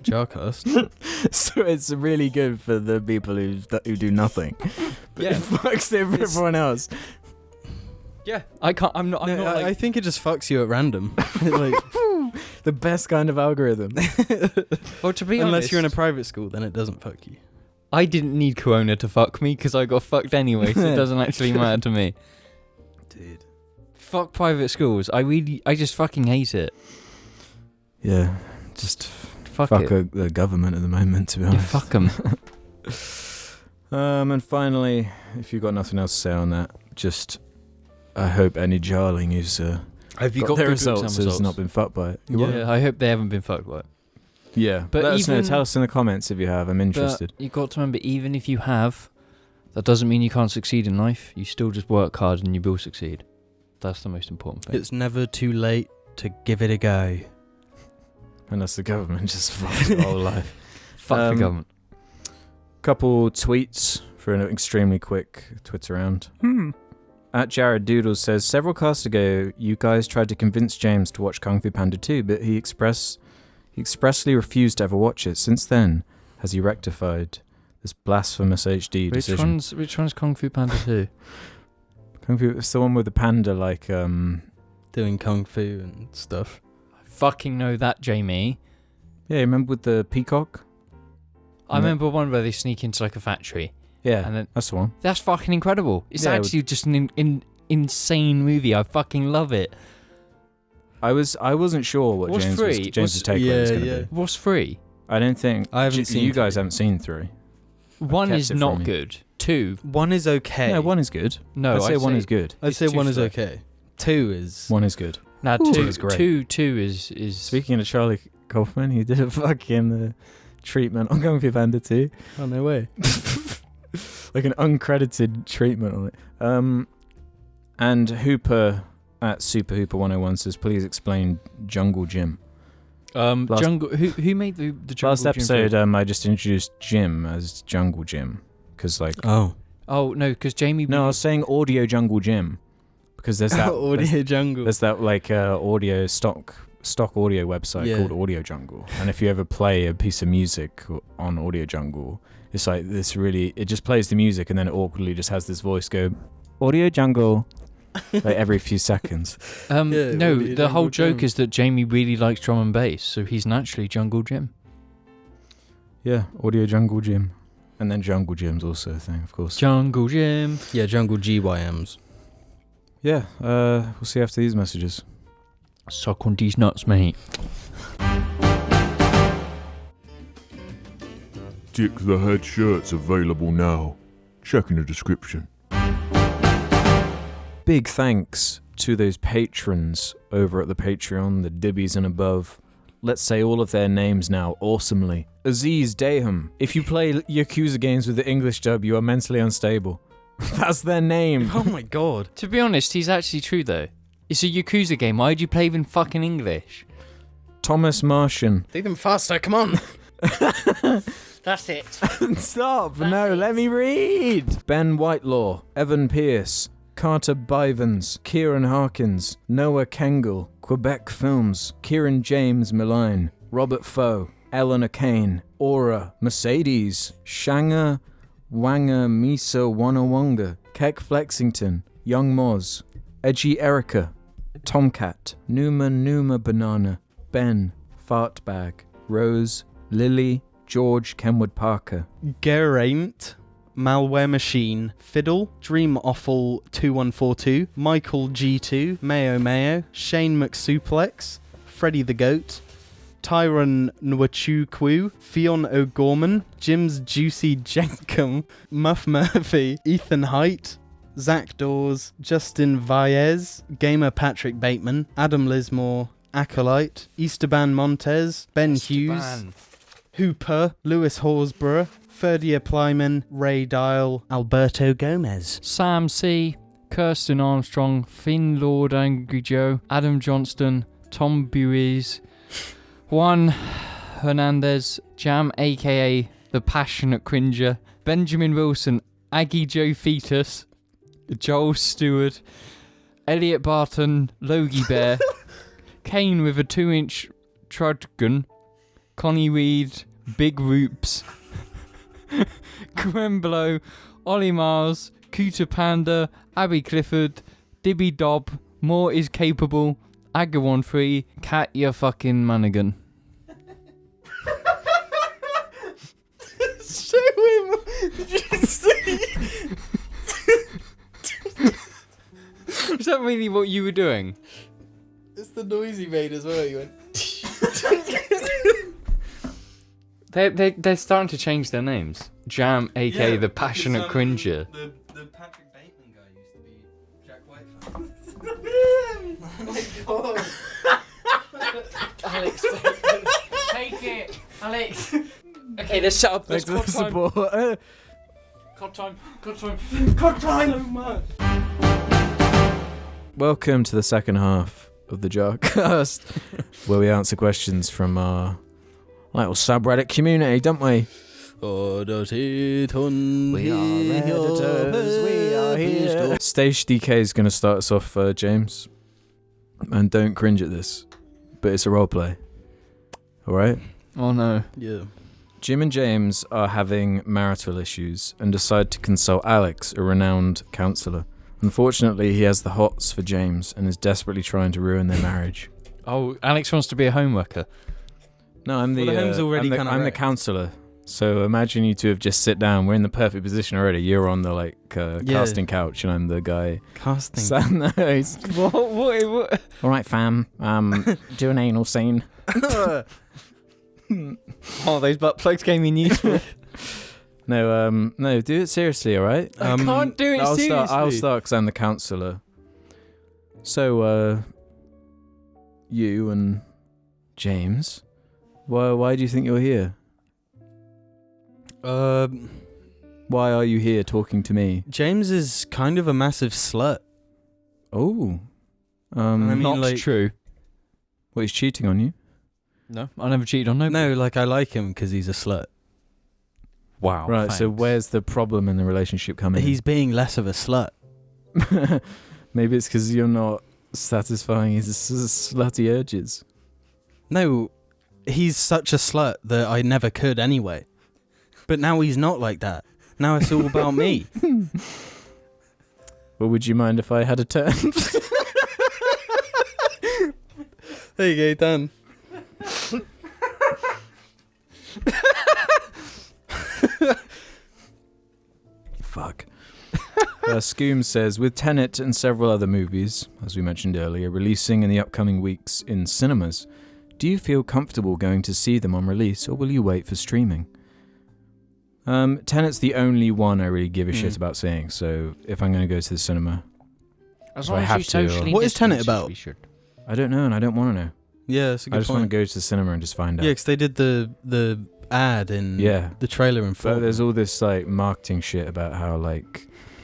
JARCAST. So it's really good for the people who do nothing. But Yeah. it fucks everyone else. Yeah, I can't. I'm not. I think it just fucks you at random. Like, The best kind of algorithm. Well, to be honest, unless you're in a private school, then it doesn't fuck you. I didn't need Corona to fuck me because I got fucked anyway, so it doesn't actually matter to me. Dude. Fuck private schools. I just fucking hate it. Yeah, just fuck the government at the moment, to be honest. Yeah, fuck them. And finally, if you've got nothing else to say on that, just I hope any JARLING who's Have you got got their good results has not been fucked by it. Yeah, I hope they haven't been fucked by it. Yeah, but let us know. Tell us in the comments if you have. I'm interested. But you got to remember, even if you have, that doesn't mean you can't succeed in life. You still just work hard and you will succeed. That's the most important thing. It's never too late to give it a go. Unless the government just fucks the whole life. Fuck the government. Couple tweets for an extremely quick Twitter round. At Jared Doodles says, several casts ago, you guys tried to convince James to watch Kung Fu Panda 2, but he expressly refused to ever watch it. Since then, has he rectified this blasphemous HD decision? Which one's Kung Fu Panda 2? Kung Fu, it's the one with the panda, like, doing kung fu and stuff. I fucking know that, Jamie. Yeah, remember with the peacock? I remember one where they sneak into like a factory. Yeah, and then that's the one. That's fucking incredible. It's actually just an insane movie. I fucking love it. I wasn't sure what James's take was going to be. What's free? I don't think I haven't seen. You guys haven't seen 3. 1 is not good. 2. 1 is okay. No, 1 is good. No, I'd say 1 is good. I'd say 1 is okay. 2 is 1 is good. Nah, 2 is great. 2 is. Speaking of Charlie Kaufman, he did a fucking treatment on Kung Fu Panda 2. Oh, no way. Like an uncredited treatment on it. And Hooper at Super Hooper 101 says, please explain Jungle Gym. Jungle. Who made the Jungle last Gym episode? I just introduced Jim as Jungle Gym because oh no, because Jamie. No, I was saying Audio Jungle Gym because there's that Audio Jungle. There's that like audio stock audio website called Audio Jungle, and if you ever play a piece of music on Audio Jungle, it's like this really. It just plays the music and then it awkwardly just has this voice go, Audio Jungle. Like every few seconds. No, the whole joke is that Jamie really likes drum and bass, so he's naturally Jungle Jim. Yeah, Audio Jungle Gym. And then Jungle Gym's also a thing, of course. Jungle Gym. Yeah, Jungle GYMs. Yeah, we'll see after these messages. Suck on these nuts, mate. Dick the Head shirts available now. Check in the description. Big thanks to those patrons over at the Patreon, the Dibbies and above. Let's say all of their names now, awesomely. Aziz Daham. If you play Yakuza games with the English dub, you are mentally unstable. That's their name. Oh my god. To be honest, he's actually true though. It's a Yakuza game. Why'd you play in fucking English? Thomas Martian. Do them faster, come on. That's it. Stop. No, let me read. Ben Whitelaw. Evan Pierce. Carter Bivens, Kieran Harkins, Noah Kengel, Quebec Films, Kieran James Malign, Robert Foe, Eleanor Kane, Aura, Mercedes, Shanga, Wanga Misa Wanawanga, Keck Flexington, Young Moz, Edgy Erica, Tomcat, Numa Banana, Ben, Fartbag, Rose, Lily, George Kenwood Parker, Geraint, Malware Machine, Fiddle, Dream Offal 2142, Michael G2, Mayo, Shane McSuplex, Freddy the Goat, Tyron Nwachukwu, Fionn O'Gorman, Jim's Juicy Jenkum, Muff Murphy, Ethan Height, Zach Dawes, Justin Vaez, Gamer Patrick Bateman, Adam Lismore, Acolyte, Easterban Montez, Ben Hughes, Hooper, Lewis Horsburgh, Ferdia Plyman, Ray Dial, Alberto Gomez, Sam C, Kirsten Armstrong, Finn Lord Angry Joe, Adam Johnston, Tom Buies, Juan Hernandez, Jam aka The Passionate Cringer, Benjamin Wilson, Aggie Joe Fetus, Joel Stewart, Elliot Barton, Logie Bear, Kane with a 2-inch Trudgun, Connie Reed, Big Roops, Cremblow, Ollie Mars, Cooter Panda, Abby Clifford, Dibby Dobb, More is Capable, Agawon 3, cat your fucking mannequin. Show him. Did you see? Is that really what you were doing? It's the noise he made as well. You went. They're starting to change their names. Jam, aka the passionate cringer. The Patrick Bateman guy used to be Jack White fan. Oh my god. Alex, take it. Alex. Okay, let's set up this Thanks for the support. Cut time. So much. Welcome to the second half of the JARCAST, where we answer questions from our little subreddit community, don't we? We are editors, we are here. Stage DK is going to start us off, James. And don't cringe at this, but it's a roleplay. Alright? Oh no. Yeah. Jim and James are having marital issues and decide to consult Alex, a renowned counsellor. Unfortunately, he has the hots for James and is desperately trying to ruin their marriage. Oh, Alex wants to be a homeworker. No, I'm the home's already kinda I'm the wrecked. counsellor. So imagine you two have just sit down. We're in the perfect position already. You're on the casting couch, and I'm the guy. Casting. Nice. What? All right, fam. Do an anal scene. Oh, those butt plugs gave me news. No, do it seriously, all right? I can't do it seriously. I'll start because I'm the counsellor. So, you and James, why do you think you're here? Why are you here talking to me? James is kind of a massive slut. Oh, I mean, not like- true. what, he's cheating on you? No, I never cheated on nobody. No, like I like him because he's a slut. Wow. Right, so thanks. where's the problem in the relationship coming He's being less of a slut. in? Maybe it's because you're not satisfying his slutty urges. No, He's such a slut that I never could anyway. But now he's not like that. Now it's all about me. well, would you mind if I had a turn? There you go, done. Fuck. Scoom says, with Tenet and several other movies, as we mentioned earlier, releasing in the upcoming weeks in cinemas, do you feel comfortable going to see them on release, or will you wait for streaming? Tenet's the only one I really give a shit about seeing, so if I'm going to go to the cinema, As I long as have you to, socially What is Tenet distance, about? we should. I don't know, and I don't want to know. Yeah, that's a I good just want to point. go to the cinema and just find out. Yeah, because they did the ad in Yeah. the trailer in But Fortnite. there's all this marketing shit about how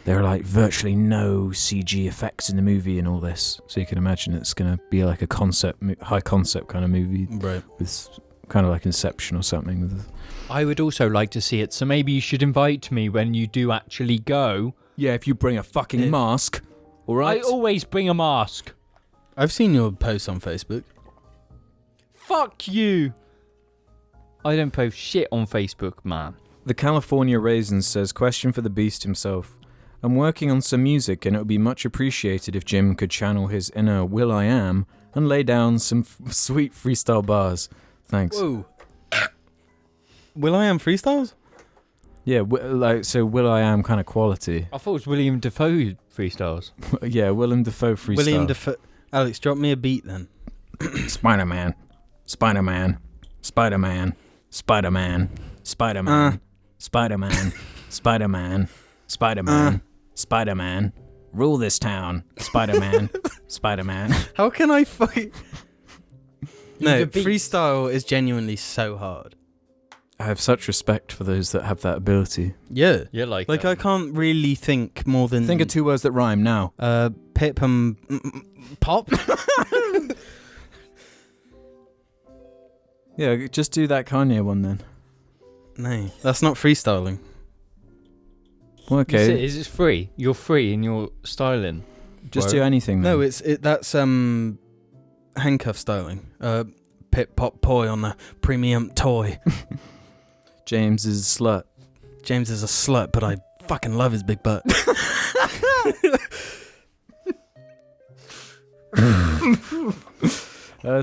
there are virtually no CG effects in the movie and all this. So you can imagine it's gonna be like a high concept kind of movie Right. with kind of like Inception or something. I would also like to see it, so maybe you should invite me when you do actually go. Yeah, if you bring a fucking Yeah. mask, all right. I always bring a mask. I've seen your posts on Facebook. Fuck you. I don't post shit on Facebook, man. The California Raisin says, question for the beast himself. I'm working on some music and it would be much appreciated if Jim could channel his inner Will.I.Am and lay down some sweet freestyle bars. Thanks. Whoa. Will.I.Am freestyles? Yeah, so Will.I.Am kind of quality. I thought it was William Dafoe freestyles. Yeah, Willem Dafoe freestyle. William Dafoe. Alex, drop me a beat then. Spider-Man. Spider-Man. Spider-Man. Spider-Man. Spider-Man. Spider-Man. Spider-Man. Spider-Man. Spider-Man. Rule this town. Spider-Man. Spider-Man. How can I fucking... No, The beat. freestyle is genuinely so hard. I have such respect for those that have that ability. Yeah. Yeah, like I can't really think more than... Think of 2 words that rhyme now. Pip and... Pop? Yeah, just do that Kanye one then. No, that's not freestyling. Well, okay, Is it free? You're free in your styling. just do anything then. No, that's handcuff styling. Pip pop poi on the premium toy. James is a slut. James is a slut, but I fucking love his big butt.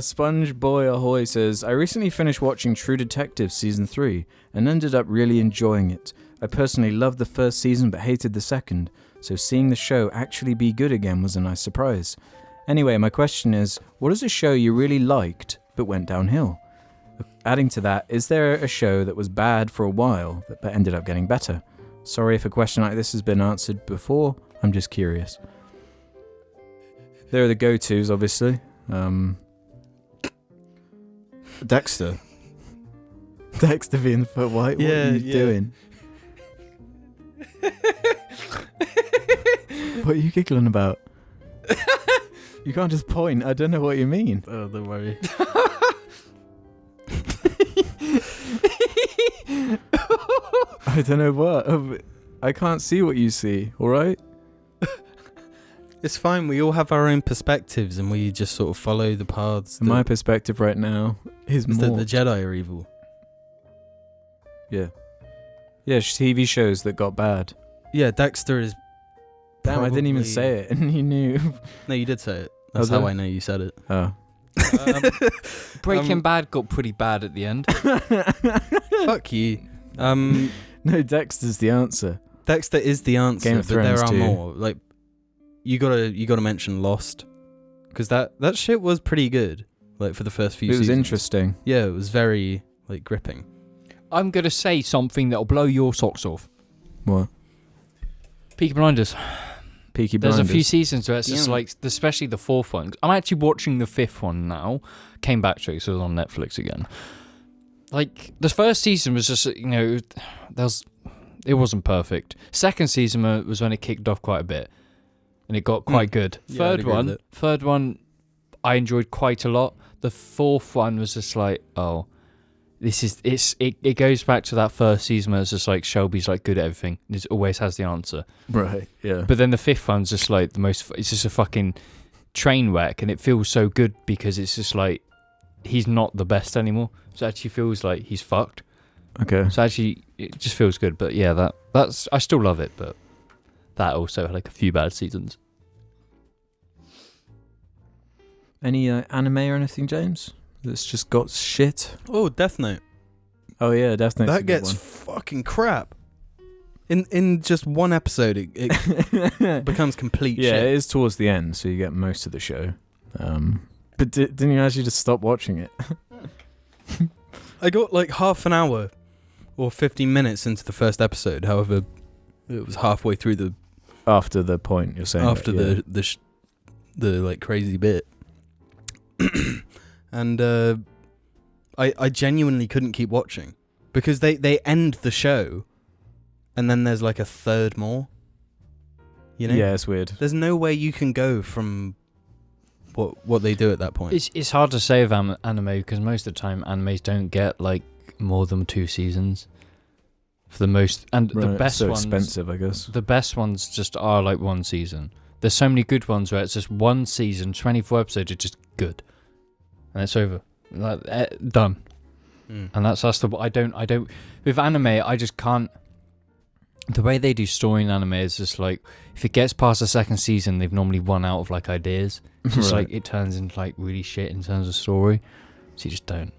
Sponge Boy Ahoy says, I recently finished watching True Detective Season 3 and ended up really enjoying it. I personally loved the first season but hated the second, so seeing the show actually be good again was a nice surprise. Anyway, my question is, what is a show you really liked but went downhill? Adding to that, is there a show that was bad for a while but ended up getting better? Sorry if a question like this has been answered before, I'm just curious. There are the go-tos, obviously. Dexter. Dexter being Foot White, what are you doing? What are you giggling about? You can't just point, I don't know what you mean. Oh, don't worry. I don't know what. I can't see what you see, alright? It's fine, we all have our own perspectives and we just sort of follow the paths. My perspective right now is more... that the Jedi are evil. Yeah. Yeah, TV shows that got bad. Yeah, Dexter is... Damn, I didn't even say it and you knew. No, you did say it. That's how I know you said it. Oh. Breaking Bad got pretty bad at the end. Fuck you. No, Dexter's the answer. Dexter is the answer, Game of but Thrones there are too. more. Like, you gotta mention Lost, because that shit was pretty good. Like for the first few seasons. It was interesting. Yeah, it was very like gripping. I'm gonna say something that'll blow your socks off. What? Peaky Blinders. Peaky Blinders. There's a few seasons where it's just like, especially the fourth one. I'm actually watching the fifth one now. Came back to it, so it was on Netflix again. Like, the first season was just, it wasn't perfect. Second season was when it kicked off quite a bit. And it got quite good. Yeah, Third one, I enjoyed quite a lot. The fourth one was just like, oh, it goes back to that first season where it's just like Shelby's like good at everything. It always has the answer. Right, yeah. But then the fifth one's just like it's just a fucking train wreck, and it feels so good because it's just like he's not the best anymore. So it actually feels like he's fucked. Okay. So actually it just feels good. But yeah, that's I still love it, but that also had like a few bad seasons. Any anime or anything, James? That's just got shit. Oh, Death Note. Oh yeah, Death Note. That gets fucking crap. In just one episode, it becomes complete shit. Yeah, it is towards the end, so you get most of the show. But didn't you actually just stop watching it? I got like half an hour or 15 minutes into the first episode. However, it was halfway through the... After the point you're saying. After the like crazy bit. And I genuinely couldn't keep watching. Because they end the show and then there's like a third more. You know? Yeah, it's weird. There's no way you can go from what they do at that point. It's hard to say with anime because most of the time animes don't get like more than 2 seasons. For the most, and the best so ones, expensive, I guess. The best ones just are like 1 season. There's so many good ones where it's just 1 season, 24 episodes, it's just good, and it's over, like done. And that's the I don't with anime. I just can't. The way they do story in anime is just like if it gets past the second season, they've normally run out of like ideas. It's just like it turns into like really shit in terms of story. So you just don't.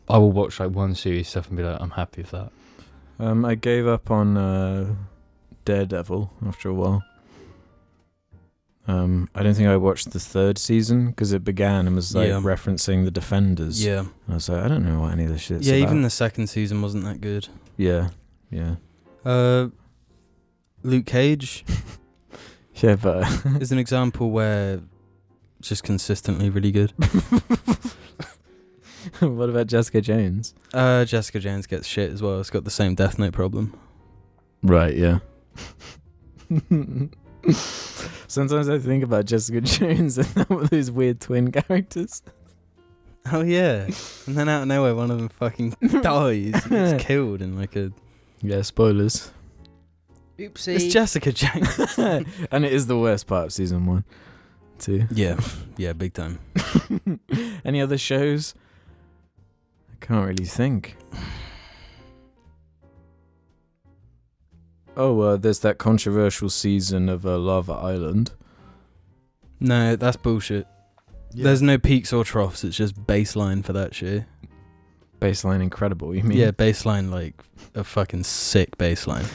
I will watch like 1 series stuff and be like, I'm happy with that. I gave up on Daredevil after a while. I don't think I watched the 3rd season because it began and was like referencing the Defenders. Yeah. And I was like, I don't know what any of this shit's about. Even the 2nd season wasn't that good. Yeah. Luke Cage. Yeah, but is an example where it's just consistently really good. What about Jessica Jones? Jessica Jones gets shit as well. It's got the same Death Note problem. Right, yeah. Sometimes I think about Jessica Jones and those weird twin characters. Oh yeah. And then out of nowhere one of them fucking dies. Gets killed in like a... Yeah, spoilers. Oopsie. It's Jessica Jones. And it is the worst part of season 1 too. Yeah, big time. Any other shows? I can't really think. Oh, there's that controversial season of Lava Island. No, that's bullshit. There's no peaks or troughs. It's just baseline for that shit. Baseline incredible, you mean? Yeah, baseline, like a fucking sick baseline.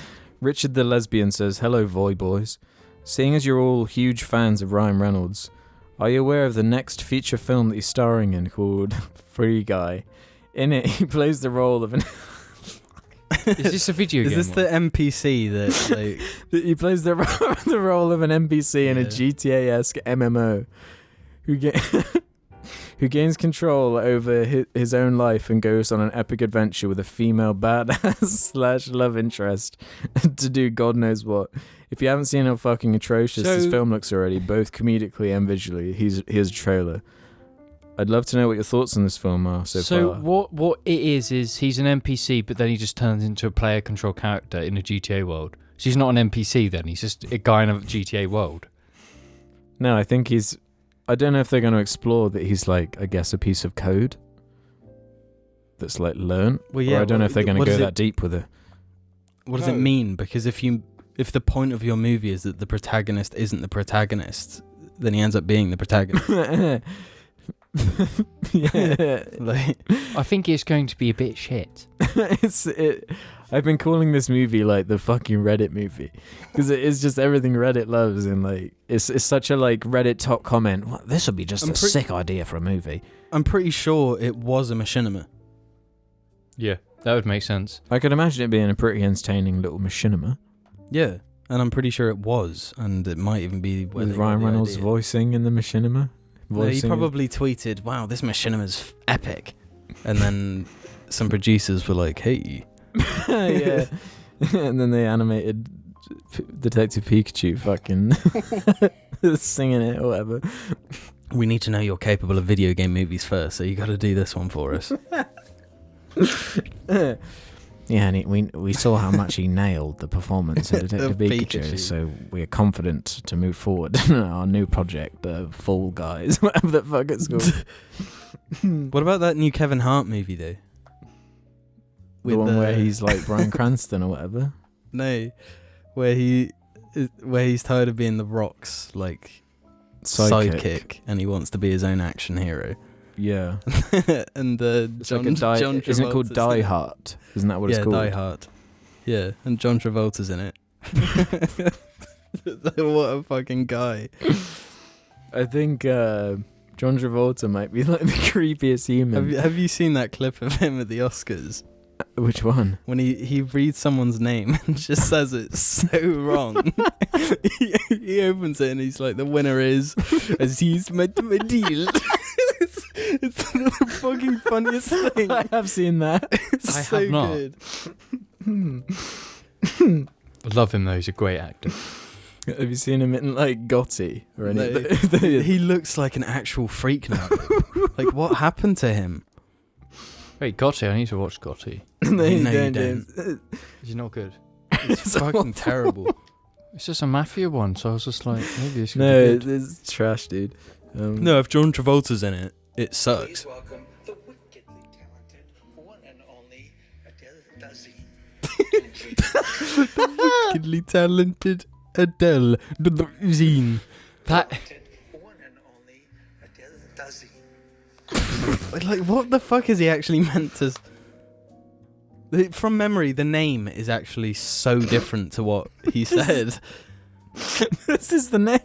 Richard the Lesbian says, hello, Voy boys. Seeing as you're all huge fans of Ryan Reynolds, are you aware of the next feature film that he's starring in called Free Guy? In it, he plays the role of an... Is this a video game? Is this the NPC that, like... He plays the role of an NPC in a GTA-esque MMO who gains control over his own life and goes on an epic adventure with a female badass / love interest to do God knows what. If you haven't seen how fucking atrocious this film looks already, both comedically and visually, here's a trailer. I'd love to know what your thoughts on this film are so far. So what it is he's an NPC, but then he just turns into a player control character in a GTA world. So he's not an NPC then, he's just a guy in a GTA world. No, I think I don't know if they're going to explore that he's like, I guess, a piece of code that's like learned. Well, yeah, or I don't know if they're going to go that deep with it. What does it mean? Because if the point of your movie is that the protagonist isn't the protagonist, then he ends up being the protagonist. Yeah. Like, I think it's going to be a bit shit. I've been calling this movie like the fucking Reddit movie because it is just everything Reddit loves, and like it's such a like Reddit top comment. Well, this would be just a sick idea for a movie. I'm pretty sure it was a machinima. Yeah, that would make sense. I could imagine it being a pretty entertaining little machinima. Yeah, and I'm pretty sure it was, and it might even be with Ryan Reynolds voicing in the machinima. No, he probably tweeted, "Wow, this machinima's epic," and then some producers were like, "Hey." Yeah. And then they animated Detective Pikachu fucking singing it or whatever. We need to know you're capable of video game movies first, so you got to do this one for us. Yeah, and we saw how much he nailed the performance of Detective Pikachu, so we're confident to move forward on our new project, Fall Guys, whatever the fuck it's called. What about that new Kevin Hart movie, though? The one where he's like Bryan Cranston or whatever? No, where he's tired of being The Rock's like sidekick, and he wants to be his own action hero. Yeah. And John Travolta's isn't it called Die Hard? Isn't that what it's called? Yeah, Die Hard. Yeah, and John Travolta's in it. What a fucking guy. I think John Travolta might be like the creepiest human. Have you seen that clip of him at the Oscars? Which one? When he reads someone's name and just says it so wrong. he opens it and he's like, the winner is Aziz Madil. It's the fucking funniest thing. I have seen that. It's I so have not. good. I love him though, he's a great actor. Have you seen him in like Gotti or anything? No, he looks like an actual freak now. Like, what happened to him? Wait, Gotti, I need to watch Gotti. No, you don't. Is he not good? It's fucking terrible. It's just a mafia one, so I was just like, maybe this could No, be good. it's trash, dude. No, if John Travolta's in it, it sucks. Please welcome the wickedly talented one and only Adele Dazeem. Wickedly talented Adele Dazeem. That One and only Adele Dazeem. Like, what the fuck is he actually meant to... From memory, the name is actually so different to what he said. This is the name.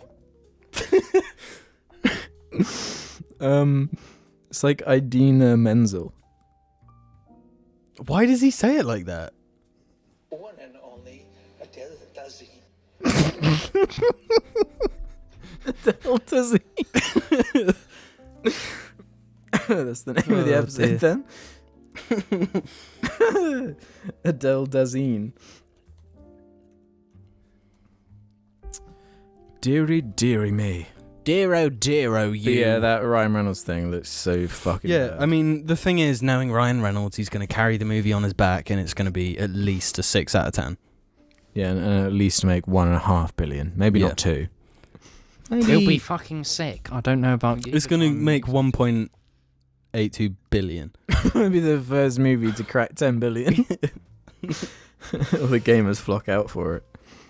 It's like Idina Menzel. Why does he say it like that? One and only Adele Dazeem. Adele Dazeem. That's the name of the episode then. Adele Dazeem. Deary, deary me. Dear oh you. But yeah, that Ryan Reynolds thing looks so fucking bad. I mean, the thing is, knowing Ryan Reynolds, he's going to carry the movie on his back, and it's going to be at least a 6 out of 10. Yeah, and at least make 1.5 billion. Maybe not 2. It'll be fucking sick. I don't know about you. It's going to make 1.82 billion. Maybe the first movie to crack 10 billion. All the gamers flock out for it.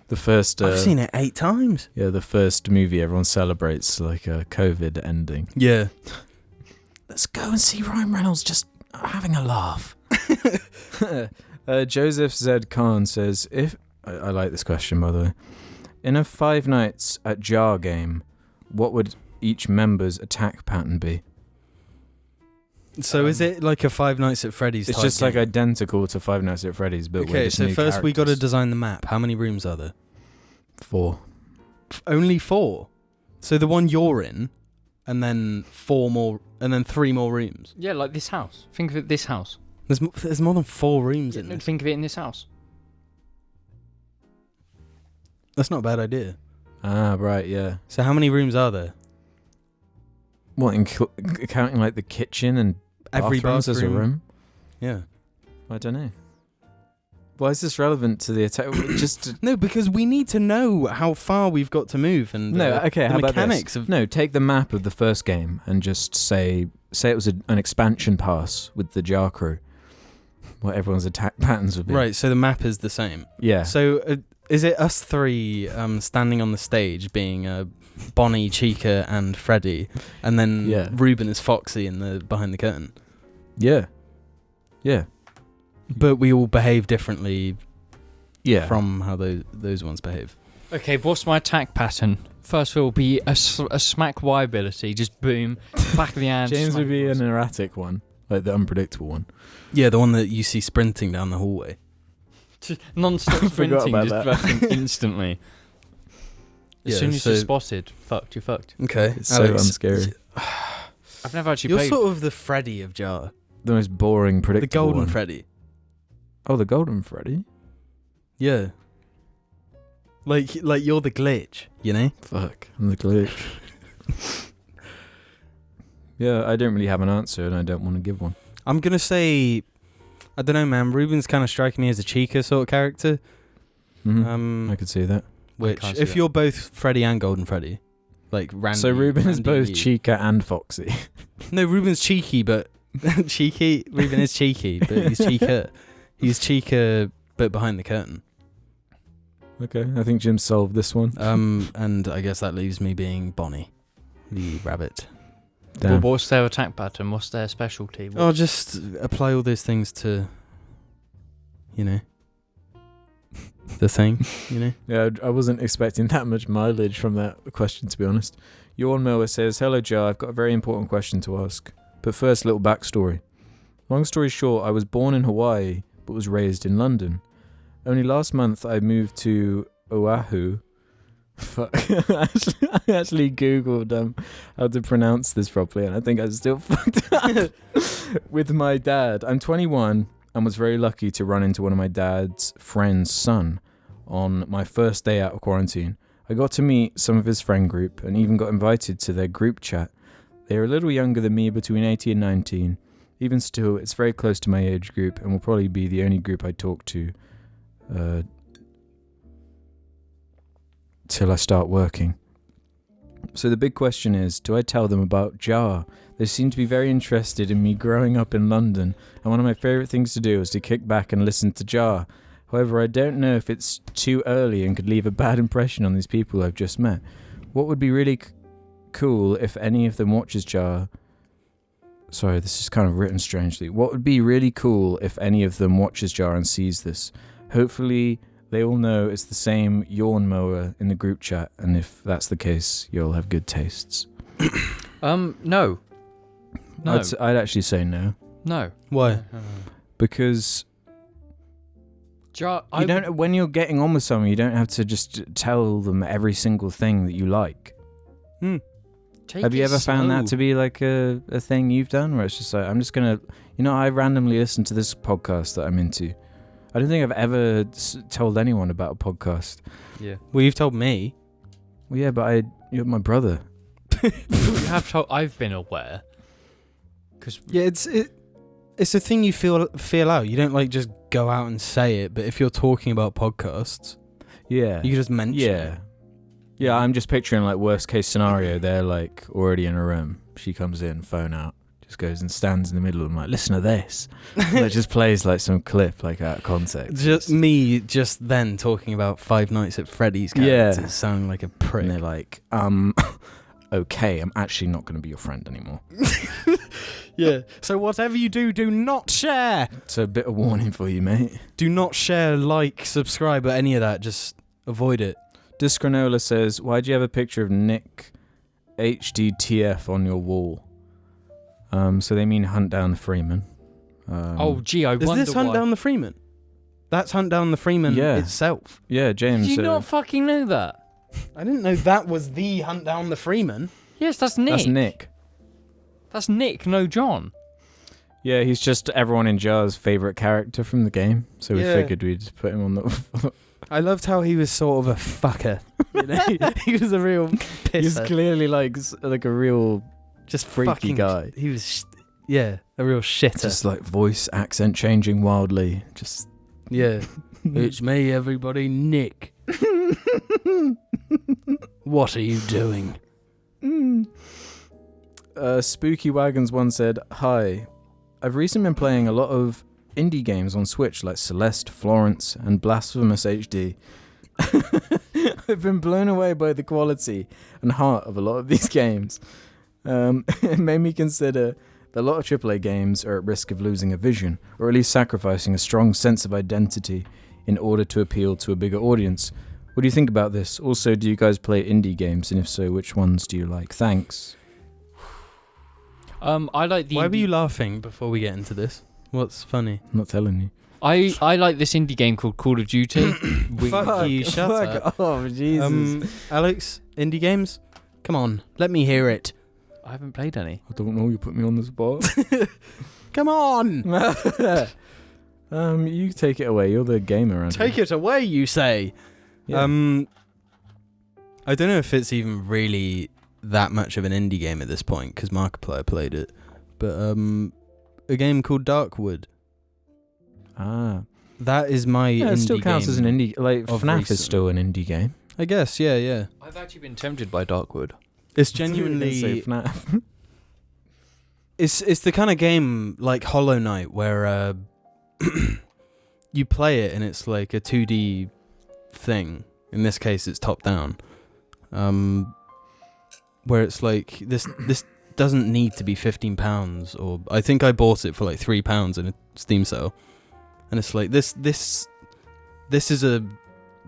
The first. I've seen it 8 times. Yeah, the first movie everyone celebrates like a COVID ending. Yeah. Let's go and see Ryan Reynolds just having a laugh. Joseph Z. Khan says, "If I like this question, by the way, in a 5 Nights at Jar game, what would each member's attack pattern be?" So is it like a 5 Nights at Freddy's? It's type just game? like identical to 5 Nights at Freddy's, but okay. with So new first we got to characters. design the map. How many rooms are there? 4. Only 4. So the one you're in, and then 4 more, and then 3 more rooms. Yeah, like this house. Think of it, this house. There's more than 4 rooms in this. Think of it in this house. That's not a bad idea. Ah, right, yeah. So how many rooms are there? What, counting like the kitchen and Every bathrooms as a bathroom? room? Yeah. I don't know. Why is this relevant to the attack? No, because we need to know how far we've got to move and okay. the How about mechanics this? of. No, take the map of the first game and just say it was an expansion pass with the Jar crew. What everyone's attack patterns would be. Right. So the map is the same. Yeah. So is it us 3 standing on the stage being Bonnie, Chica, and Freddy, and then Ruben is Foxy in the behind the curtain? Yeah. Yeah. But we all behave differently. Yeah. From how those ones behave. Okay, what's my attack pattern? First, it will be a smack Y ability, just boom, back of the hand. James would be an erratic one, like the unpredictable one. Yeah, the one that you see sprinting down the hallway. Non-stop sprinting, about just that. fucking instantly. As soon as you're spotted, you're fucked. Okay, It's so unscary. I've never actually You're played. sort of the Freddy of Jar. The most boring, The predictable golden one. Freddy. Oh, the golden Freddy? Yeah. Like you're the glitch, you know? Fuck, I'm the glitch. Yeah, I don't really have an answer and I don't want to give one. I'm going to say, I don't know, man. Ruben's kind of striking me as a Chica sort of character. Mm-hmm. I could see that. Which, can't see if that. you're both Freddy and Golden Freddy, like Randy. So Ruben is Randy both you. Chica and Foxy. No, Ruben's cheeky, but cheeky. Ruben is cheeky, but he's Chica. He's Chica, but behind the curtain. Okay, I think Jim solved this one. And I guess that leaves me being Bonnie, the rabbit. Well, what's their attack pattern? What's their specialty? I'll just apply all those things to, the thing, Yeah, I wasn't expecting that much mileage from that question, to be honest. Yawn Miller says, "Hello, Jar. I've got a very important question to ask. But first, a little backstory. Long story short, I was born in Hawaii, but was raised in London. Only last month, I moved to Oahu." Fuck. I actually Googled how to pronounce this properly, and I think I still fucked up. With my dad. I'm 21 and was very lucky to run into one of my dad's friend's son on my first day out of quarantine. I got to meet some of his friend group and even got invited to their group chat. They are a little younger than me, between 18 and 19. Even still, it's very close to my age group and will probably be the only group I talk to till I start working. So the big question is, do I tell them about Jar? They seem to be very interested in me growing up in London, and one of my favourite things to do is to kick back and listen to Jar. However, I don't know if it's too early and could leave a bad impression on these people I've just met. What would be really cool if any of them watches Jar? Sorry, this is kind of written strangely. What would be really cool if any of them watches Jar and sees this? Hopefully they all know it's the same yawn mower in the group chat, and if that's the case, you'll have good tastes. No. I'd actually say no. No. Why? Because Jar, you don't. When you're getting on with someone, you don't have to just tell them every single thing that you like. Have you ever found that to be like a thing you've done, where it's just like, I'm just gonna, I randomly listen to this podcast that I'm into. I don't think I've ever told anyone about a podcast. Yeah. Well, you've told me. Well, yeah, but you're my brother. You have told. I've been aware. Yeah, it's a thing you feel out. You don't just go out and say it, but if you're talking about podcasts, yeah, you can just mention it. Yeah, I'm just picturing worst case scenario. They're already in a room. She comes in, phone out, Just goes and stands in the middle and like, listen to this. It just plays like some clip like out of context. Just me just then talking about Five Nights at Freddy's characters sounding like a prick. And they're like, okay, I'm actually not going to be your friend anymore. Yeah. So whatever you do, do not share. So a bit of warning for you, mate. Do not share, like, subscribe, or any of that. Just avoid it. Disgranola says, why do you have a picture of Nick HDTF on your wall? So they mean Hunt Down the Freeman. Oh, gee, I wonder Is this Hunt why. Down the Freeman? That's Hunt Down the Freeman itself. Yeah, James. Did you not fucking know that? I didn't know that was the Hunt Down the Freeman. Yes, that's Nick. That's Nick. That's Nick, no John. Yeah, he's just everyone in Jar's favourite character from the game. So we figured we'd just put him on the... I loved how he was sort of a fucker. You know? He was a real pisser. He's clearly like a real... just freaky fucking guy. He was, a real shitter. Just like voice accent changing wildly. Just yeah. It's me, everybody, Nick. What are you doing? Spooky Wagons one said, hi, I've recently been playing a lot of indie games on Switch like Celeste, Florence, and Blasphemous HD. I've been blown away by the quality and heart of a lot of these games. It made me consider that a lot of AAA games are at risk of losing a vision, or at least sacrificing a strong sense of identity in order to appeal to a bigger audience. What do you think about this? Also, do you guys play indie games, and if so, which ones do you like? Thanks. I like the... Why were you laughing before we get into this? What's funny? I'm not telling you. I like this indie game called Call of Duty. Fuck you, shut up. Oh, Jesus. Alex, indie games? Come on, let me hear it. I haven't played any. I don't know, you put me on the spot. Come on! You take it away, you're the gamer around Take it away, you say. Yeah. I don't know if it's even really that much of an indie game at this point, because Markiplier played it, but a game called Darkwood. That is my indie game. It still counts as an indie. Like FNAF recent. is still an indie game. I guess, yeah. I've actually been tempted by Darkwood. It's Say genuinely... FNAF. It's the kind of game like Hollow Knight where you play it and it's like a 2D thing. In this case, it's top down. Where it's like this doesn't need to be £15, or I think I bought it for like £3 in a Steam sale, and it's like this is a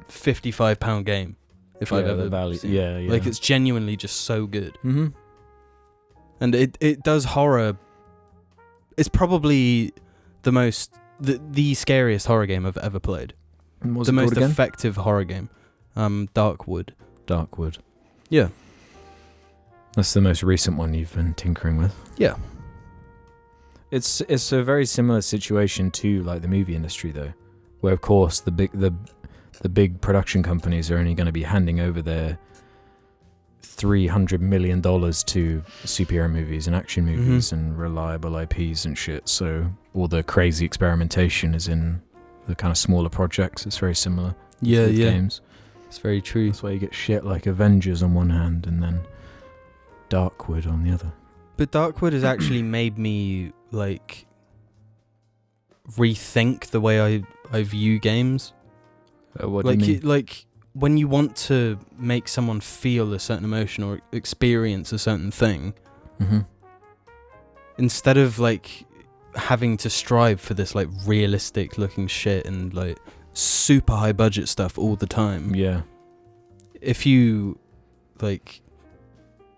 £55 game if I've ever seen it. Yeah. Like it's genuinely just so good. Mm-hmm. And it does horror. It's probably the scariest horror game I've ever played. What's the it most called again? effective horror game. Darkwood. Yeah. That's the most recent one you've been tinkering with. Yeah. It's a very similar situation to like the movie industry though, where of course the big production companies are only going to be handing over their $300 million to superhero movies and action movies and reliable IPs and shit. So all the crazy experimentation is in the kind of smaller projects. It's very similar. Yeah. Games. It's very true. That's why you get shit like Avengers on one hand and then Darkwood on the other. But Darkwood has actually made me like rethink the way I view games. What do you mean? Like when you want to make someone feel a certain emotion or experience a certain thing, instead of like having to strive for this like realistic looking shit and like super high budget stuff all the time. Yeah. If you like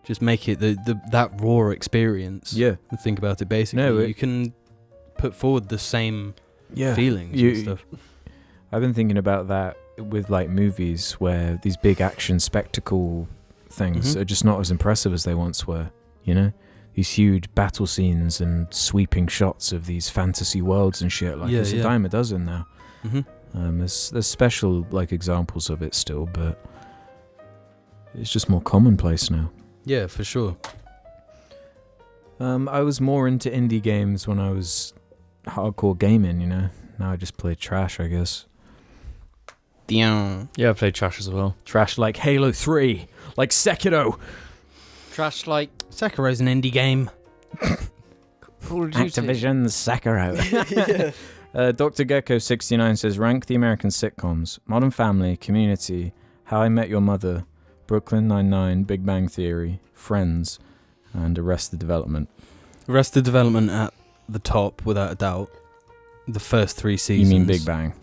just make it that raw experience. Yeah. And think about it basically. You can put forward the same feelings and stuff. I've been thinking about that with like movies where these big action spectacle things are just not as impressive as they once were, you know? These huge battle scenes and sweeping shots of these fantasy worlds and shit. Like there's a dime a dozen now. There's special like examples of it still, but it's just more commonplace now. Yeah, for sure. I was more into indie games when I was hardcore gaming, you know? Now I just play trash, I guess. Yeah, I played trash as well. Trash like Halo 3, like Sekiro. Trash like... Sekiro's an indie game. Call of Duty. Activision Sekiro. Dr. Gecko69 says, rank the American sitcoms: Modern Family, Community, How I Met Your Mother, Brooklyn Nine-Nine, Big Bang Theory, Friends, and Arrested Development. Arrested Development at the top, without a doubt. The first 3 seasons. You mean Big Bang?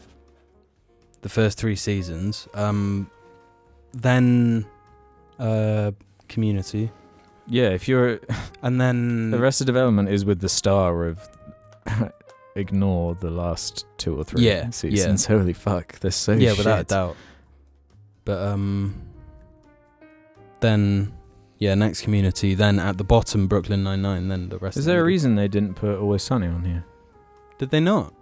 The first 3 seasons. Then Community. Yeah, if you're... And then... Arrested Development is with the star of... Ignore the last 2 or 3 seasons. Holy fuck, they're so shit. Without a doubt. But then next Community, then at the bottom Brooklyn Nine-Nine, then the rest. Is there a reason they didn't put Always Sunny on here? Did they not?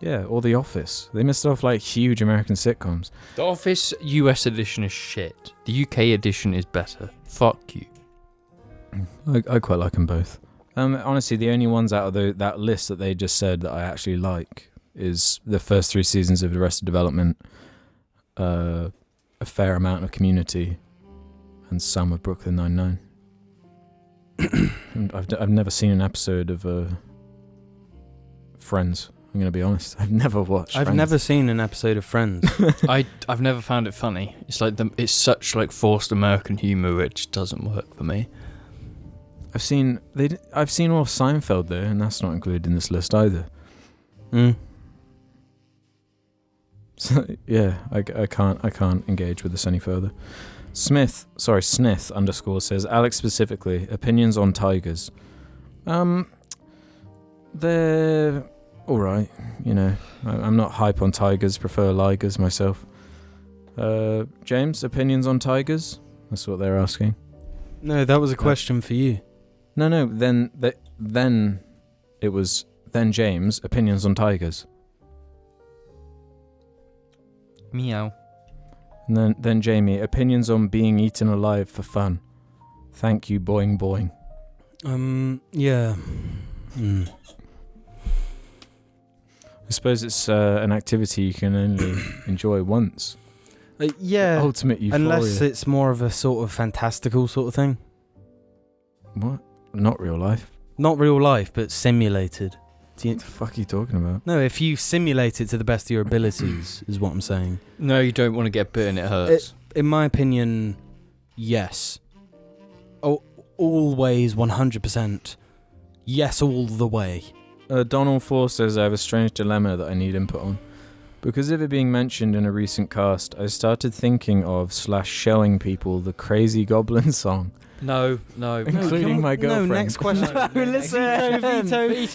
Yeah, or The Office. They missed off like huge American sitcoms. The Office US edition is shit. The UK edition is better. Fuck you. I quite like them both. Honestly, the only ones out of that list that they just said that I actually like is the first 3 seasons of Arrested Development, a fair amount of Community, and some of Brooklyn Nine-Nine. And I've never seen an episode of Friends. I'm going to be honest. I've never watched I've Friends. never seen an episode of Friends. I've never found it funny. It's like it's such like forced American humor which doesn't work for me. I've seen all of Seinfeld though, and that's not included in this list either. So yeah, I can't engage with this any further. Snith _ says, Alex specifically, opinions on tigers. They're alright, you know. I'm not hype on tigers, prefer ligers myself. James, opinions on tigers? That's what they're asking. No, that was a question for you. No, then it was James, opinions on tigers. Meow. And then Jamie, opinions on being eaten alive for fun. Thank you, boing boing. Yeah. I suppose it's an activity you can only enjoy once. Yeah. Ultimate euphoria. Unless it's more of a sort of fantastical sort of thing. What? Not real life. Not real life, but simulated. What the fuck are you talking about? No, if you simulate it to the best of your abilities, is what I'm saying. No, you don't want to get bitten, it hurts. In my opinion, yes. Always 100%. Yes, all the way. Donald 4 says, I have a strange dilemma that I need input on. Because of it being mentioned in a recent cast, I started thinking of / showing people the Crazy Goblin song. No. Including my girlfriend. No, next question. Listen. Veto. You've been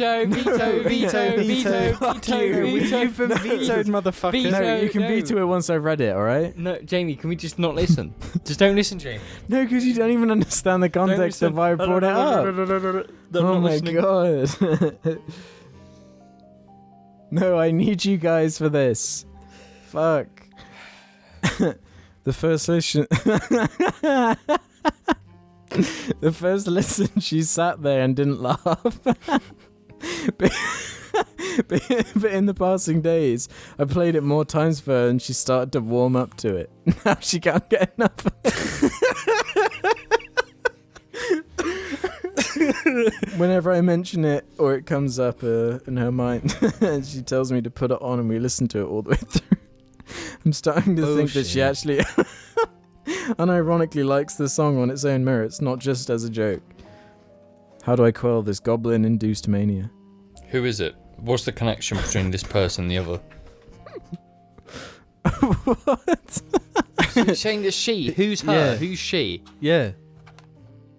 vetoed, motherfucker. No, you can veto it once I've read it, alright? No, Jamie, can we just not listen? Just don't listen, Jamie. No, because you don't even understand the context of why I brought it up. Oh my god. No, I need you guys for this. Fuck. The first listen... The first listen, she sat there and didn't laugh. but in the passing days, I played it more times for her and she started to warm up to it. Now she can't get enough of it. Whenever I mention it or it comes up in her mind, she tells me to put it on and we listen to it all the way through. I'm starting to think that she actually... unironically likes the song on its own merits, not just as a joke. How do I quell this goblin-induced mania? Who is it? What's the connection between this person and the other? What? You're saying that she. Who's her? Yeah. Who's she? Yeah.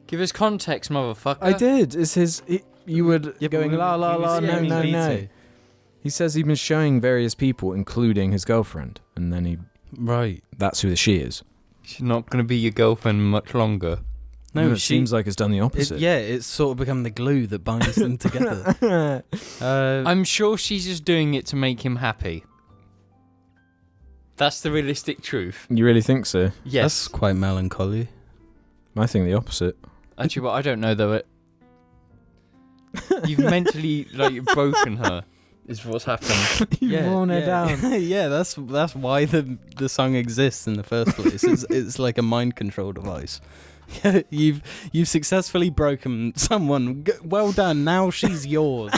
Give us context, motherfucker. I did. It's his... you would going la la la, no, no, no. Veto. He says he's been showing various people, including his girlfriend, and then he... Right. That's who the she is. She's not going to be your girlfriend much longer. No, it seems like it's done the opposite. It's sort of become the glue that binds them together. I'm sure she's just doing it to make him happy. That's the realistic truth. You really think so? Yes. That's quite melancholy. I think the opposite. Actually, well, I don't know though. You've mentally broken her. is what's happened. You've worn her down. Yeah, that's why the song exists in the first place. It's like a mind control device. You've successfully broken someone. Well done. Now she's yours.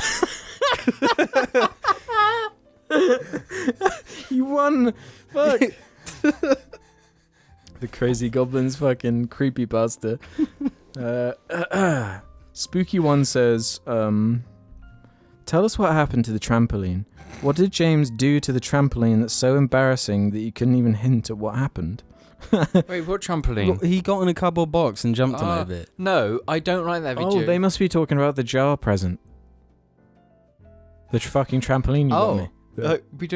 You won. Fuck. The crazy goblins fucking creepypasta. Spooky one says, tell us what happened to the trampoline. What did James do to the trampoline that's so embarrassing that you couldn't even hint at what happened? Wait, what trampoline? He got in a cardboard box and jumped on it a bit. No, I don't like that video. Oh, they must be talking about the jar present. The fucking trampoline you got me.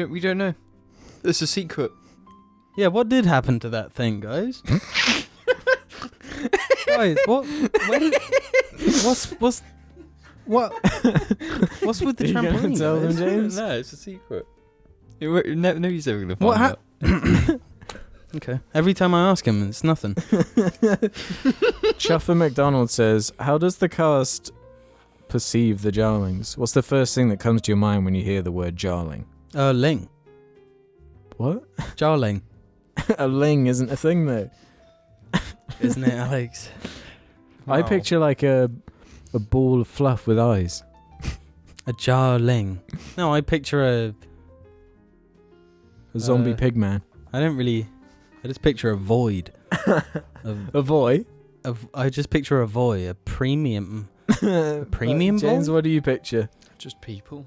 We don't know. It's a secret. Yeah, what did happen to that thing, guys? Guys, what? What's with the Are you gonna trampoline? tell them, guys? James? No, it's a secret. Nobody's ever gonna find What out. Okay. Every time I ask him, it's nothing. Chuffer McDonald says, how does the cast perceive the Jarlings? What's the first thing that comes to your mind when you hear the word Jarling? Ling. What? Jarling. A ling isn't a thing though. Isn't it, Alex? I picture like a ball of fluff with eyes. A jarling. No, I picture A zombie pig man. I just picture a void. A void? I just picture a void. A premium void? James, what do you picture? Just people.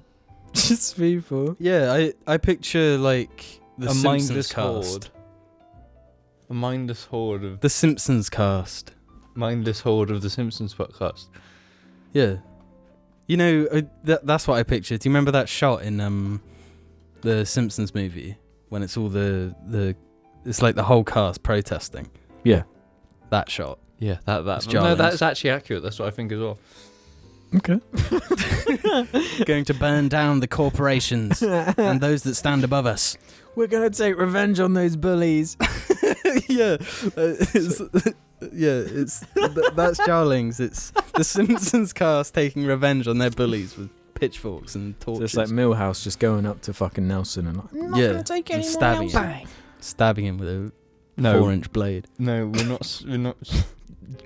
Just people. Yeah, I picture like the A Simpsons mindless cast. horde. A mindless horde of The Simpsons cast. the Simpsons podcast. Yeah. You know, that's what I pictured. Do you remember that shot in the Simpsons movie when it's all it's like the whole cast protesting? Yeah. That shot. Yeah, that's no, Jarlings. that's actually accurate. That's what I think as well. Okay. Going to burn down the corporations and those that stand above us. We're gonna take revenge on those bullies. Yeah. That's Jarlings. It's the Simpsons cast taking revenge on their bullies with pitchforks and So torches. it's like Millhouse just going up to fucking Nelson and like, and stabbing him with a No. 4-inch blade. No, we're not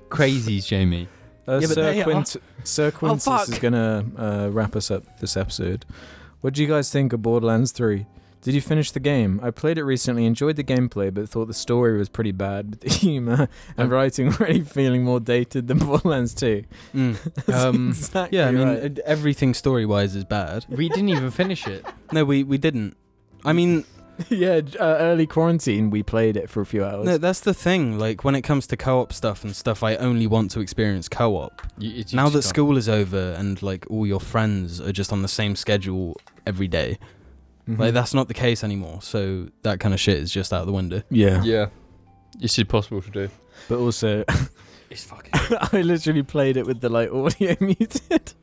crazies, Jamie. Yeah, but they are. Sir Quintus is gonna wrap us up this episode. What do you guys think of Borderlands 3? Did you finish the game? I played it recently, enjoyed the gameplay, but thought the story was pretty bad, with the humour and writing already feeling more dated than Borderlands 2. Exactly Yeah, I mean, right. everything story-wise is bad. We didn't even finish it. No, we didn't. I mean, Yeah, early quarantine, we played it for a few hours. no, that's the thing. Like, when it comes to co-op stuff and stuff, I only want to experience co-op. Now that school is over and, like, all your friends are just on the same schedule every day, Mhm. like, that's not the case anymore. So that kind of shit is just out the window. Yeah, it's impossible to do. But also, It's fucking. I literally played it with the like audio muted.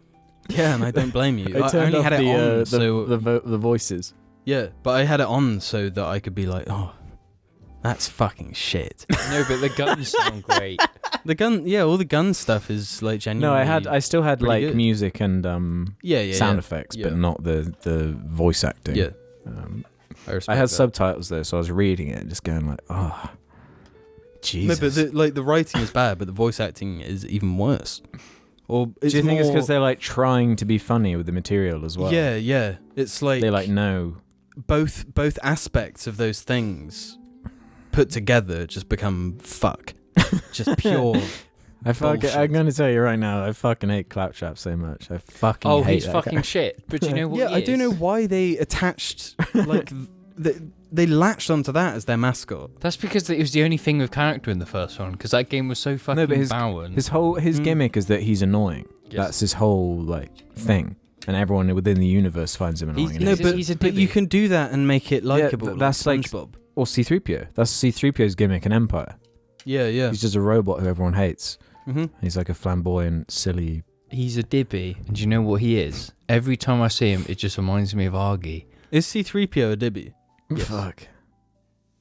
Yeah, and I don't blame you. I turned only off had it on, so... the voices. Yeah, but I had it on so that I could be like, oh, that's fucking shit. No, but the guns sound great. The gun, yeah, all the gun stuff is like genuinely... No, I still had pretty like good. music and sound effects, Yeah. but not the voice acting. Yeah, I had subtitles there, so I was reading it, just going like, oh, Jesus. No, but the writing is bad, but the voice acting is even worse. Or Do you think it's because they're like trying to be funny with the material as well? Yeah. It's like They like know. both aspects of those things put together just become fuck. Just pure. I'm going to tell you right now, I fucking hate Claptrap so much. I fucking hate he's that fucking guy. shit. But you know what? Yeah, he I don't is? know why they attached like they latched onto that as their mascot. That's because it was the only thing with character in the first one. Because that game was so fucking bowen. His gimmick is that he's annoying. Yes. That's his whole like thing, and everyone within the universe finds him annoying. No, but- But dibby. you can do that and make it likable. but that's like like- SpongeBob. Or C-3PO. That's C-3PO's gimmick in Empire. Yeah. He's just a robot who everyone hates. Mm-hmm. He's like a flamboyant, silly. He's a dibby. And do you know what he is? Every time I see him, it just reminds me of Argy. Is C-3PO a dibby? Yes. Fuck.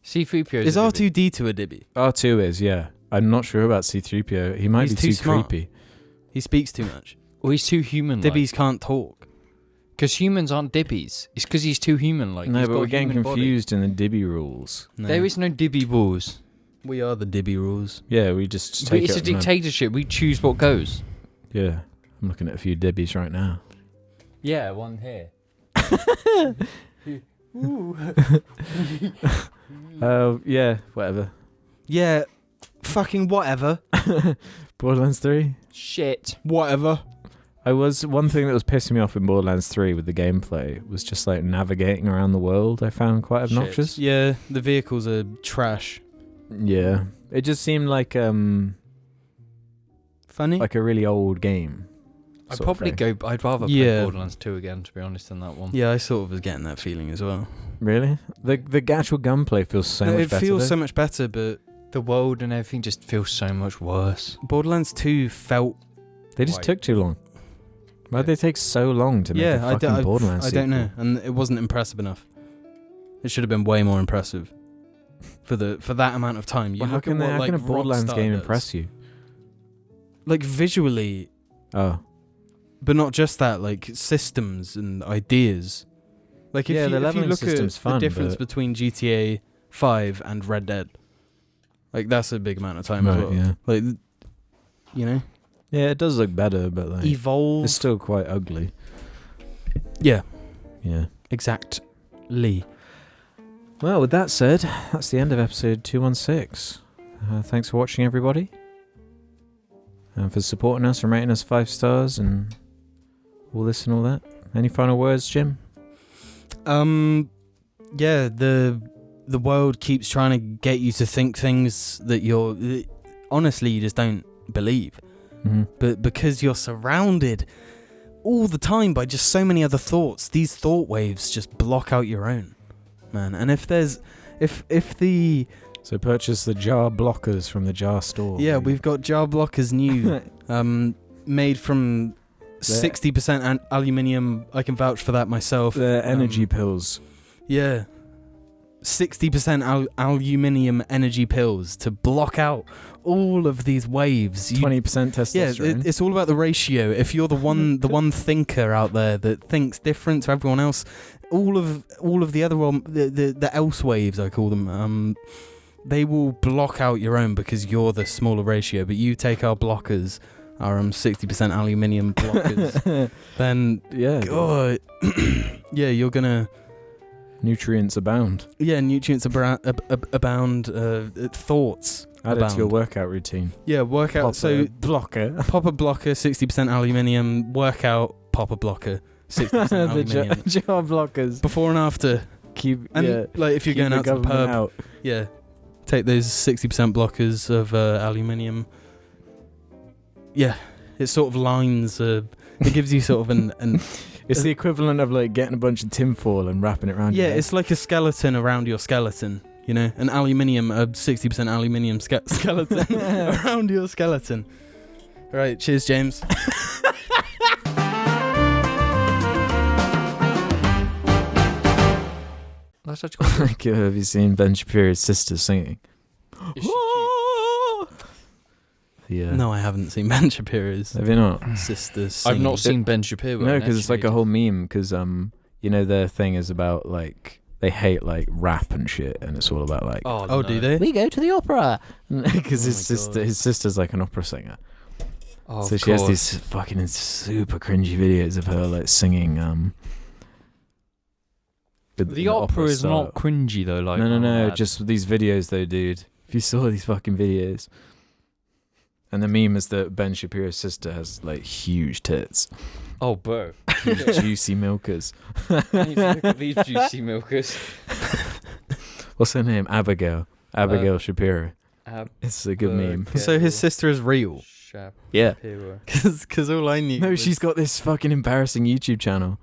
C-3PO Is a dibby. R2-D2 a dibby? R2 is, yeah. I'm not sure about C-3PO. He might He's be too too smart. creepy. He speaks too much. Or he's too human. Dibbies can't talk. Because humans aren't dibbies. It's because he's too human-like. No, He's but got we're a getting human body. confused in the Dibby rules. No. There is no dibby balls. We are the Dibby rules. Yeah, we just take It's it. a dictatorship. We choose what goes. Yeah, I'm looking at a few Dibbies right now. Yeah, one here. Yeah, whatever. Yeah, fucking whatever. Borderlands 3? Shit. Whatever. One thing that was pissing me off in Borderlands 3 with the gameplay was just like navigating around the world. I found quite obnoxious. Yeah, the vehicles are trash. Yeah, it just seemed like Funny? like a really old game. I'd sort of probably thing. go. I'd rather Yeah. play Borderlands 2 again, to be honest, than that one. Yeah, I sort of was getting that feeling as well. Really? The actual gunplay feels so much it better. feels though. so much better, but The world and everything just feels so much worse. Borderlands 2 felt... They just Like- took too long. Why'd they take so long to make a fucking Borderlands I sequel? don't know, and it wasn't impressive enough. It should have been way more impressive for that amount of time. You Well, how look can, at what, how can a like, Borderlands Rockstar game does. impress you? Like visually, Oh. but not just that. Like systems and ideas. Like if Yeah, the you leveling look at system's fun, the difference but- between GTA 5 and Red Dead, like that's a big amount of time as Right, well. yeah. Like, you know, Yeah, it does look better, but like evolve. it's still quite ugly. Yeah, Yeah. exactly. Well, with that said, that's the end of episode 216. Thanks for watching, everybody. And for supporting us and rating us 5 stars and all this and all that. Any final words, Jim? Yeah, the world keeps trying to get you to think things that honestly you just don't believe. Mm-hmm. But because you're surrounded all the time by just so many other thoughts, these thought waves just block out your own, man. And if the So purchase the jar blockers from the jar store. yeah, we've got jar blockers new, made from 60% aluminium. I can vouch for that myself. the energy pills. Yeah. 60% aluminium energy pills to block out all of these waves. 20% testosterone. Yeah, it's all about the ratio. If you're the one thinker out there that thinks different to everyone else, all of the other the else waves, I call them, they will block out your own because you're the smaller ratio. But you take our blockers, our 60% aluminium blockers, then yeah. God, yeah, you're gonna. Nutrients abound. Yeah, nutrients abound. Thoughts Add it abound. to your workout routine. Yeah, workout. Pop So a blocker. pop a blocker, 60% aluminium. Workout, pop a blocker, 60% the aluminium. jar blockers. Before and after. Keep And like if you're keep going out to the government pub, out. yeah, take those 60% blockers of aluminium. Yeah, it sort of lines. It gives you sort of an It's the equivalent of like getting a bunch of tinfoil and wrapping it around yeah, your head. it's like a skeleton around your skeleton. You know, an aluminium, a 60% aluminium skeleton around your skeleton. All right, cheers, James. That's such a cool. Like, have you seen Ben Shapiro's sister singing? Is she cute? Yeah. No, I haven't seen Ben Shapiro's Have you not? sister I've singing. not seen Ben Shapiro. No, because it's like a actually. whole meme. Because you know, their thing is about like they hate like rap and shit, and it's all about like Oh, Oh, no. do they? we go to the opera because Oh my God. his sister's like an opera singer. Oh, So of she has course. these fucking super cringy videos of her like singing. With The opera is star. not cringy though. Like No, that. just these videos though, dude. If you saw these fucking videos. And the meme is that Ben Shapiro's sister has like huge tits, Oh, bro. huge juicy milkers. I need to look at these juicy milkers. What's her name? Abigail Shapiro. It's a good meme. So his sister is real. Yeah. Because all I knew. No, was, she's got this fucking embarrassing YouTube channel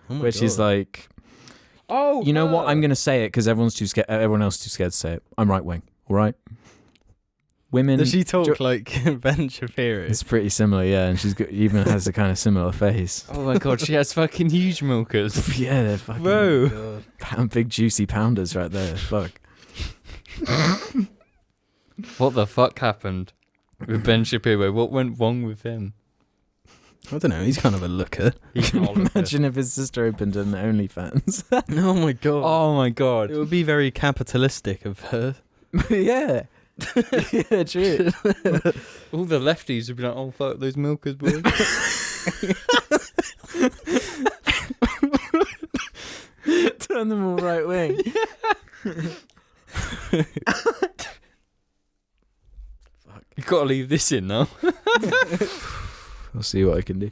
oh my where she's God. like, Oh, you know what? I'm gonna say it because everyone else too scared to say it. I'm right wing. All right. Women. Does she talk like Ben Shapiro? It's pretty similar, yeah, and she's got, even has a kind of similar face. Oh my god, she has fucking huge milkers. Yeah, they're fucking Bro. big juicy pounders right there. Fuck. What the fuck happened with Ben Shapiro? What went wrong with him? I don't know. He's kind of a looker. Imagine if his sister opened an OnlyFans. Oh my god. Oh my god. It would be very capitalistic of her. Yeah. Yeah, true. All the lefties would be like, oh fuck those milkers, boys. Turn them all right wing. You've got to leave this in now. I'll see what I can do.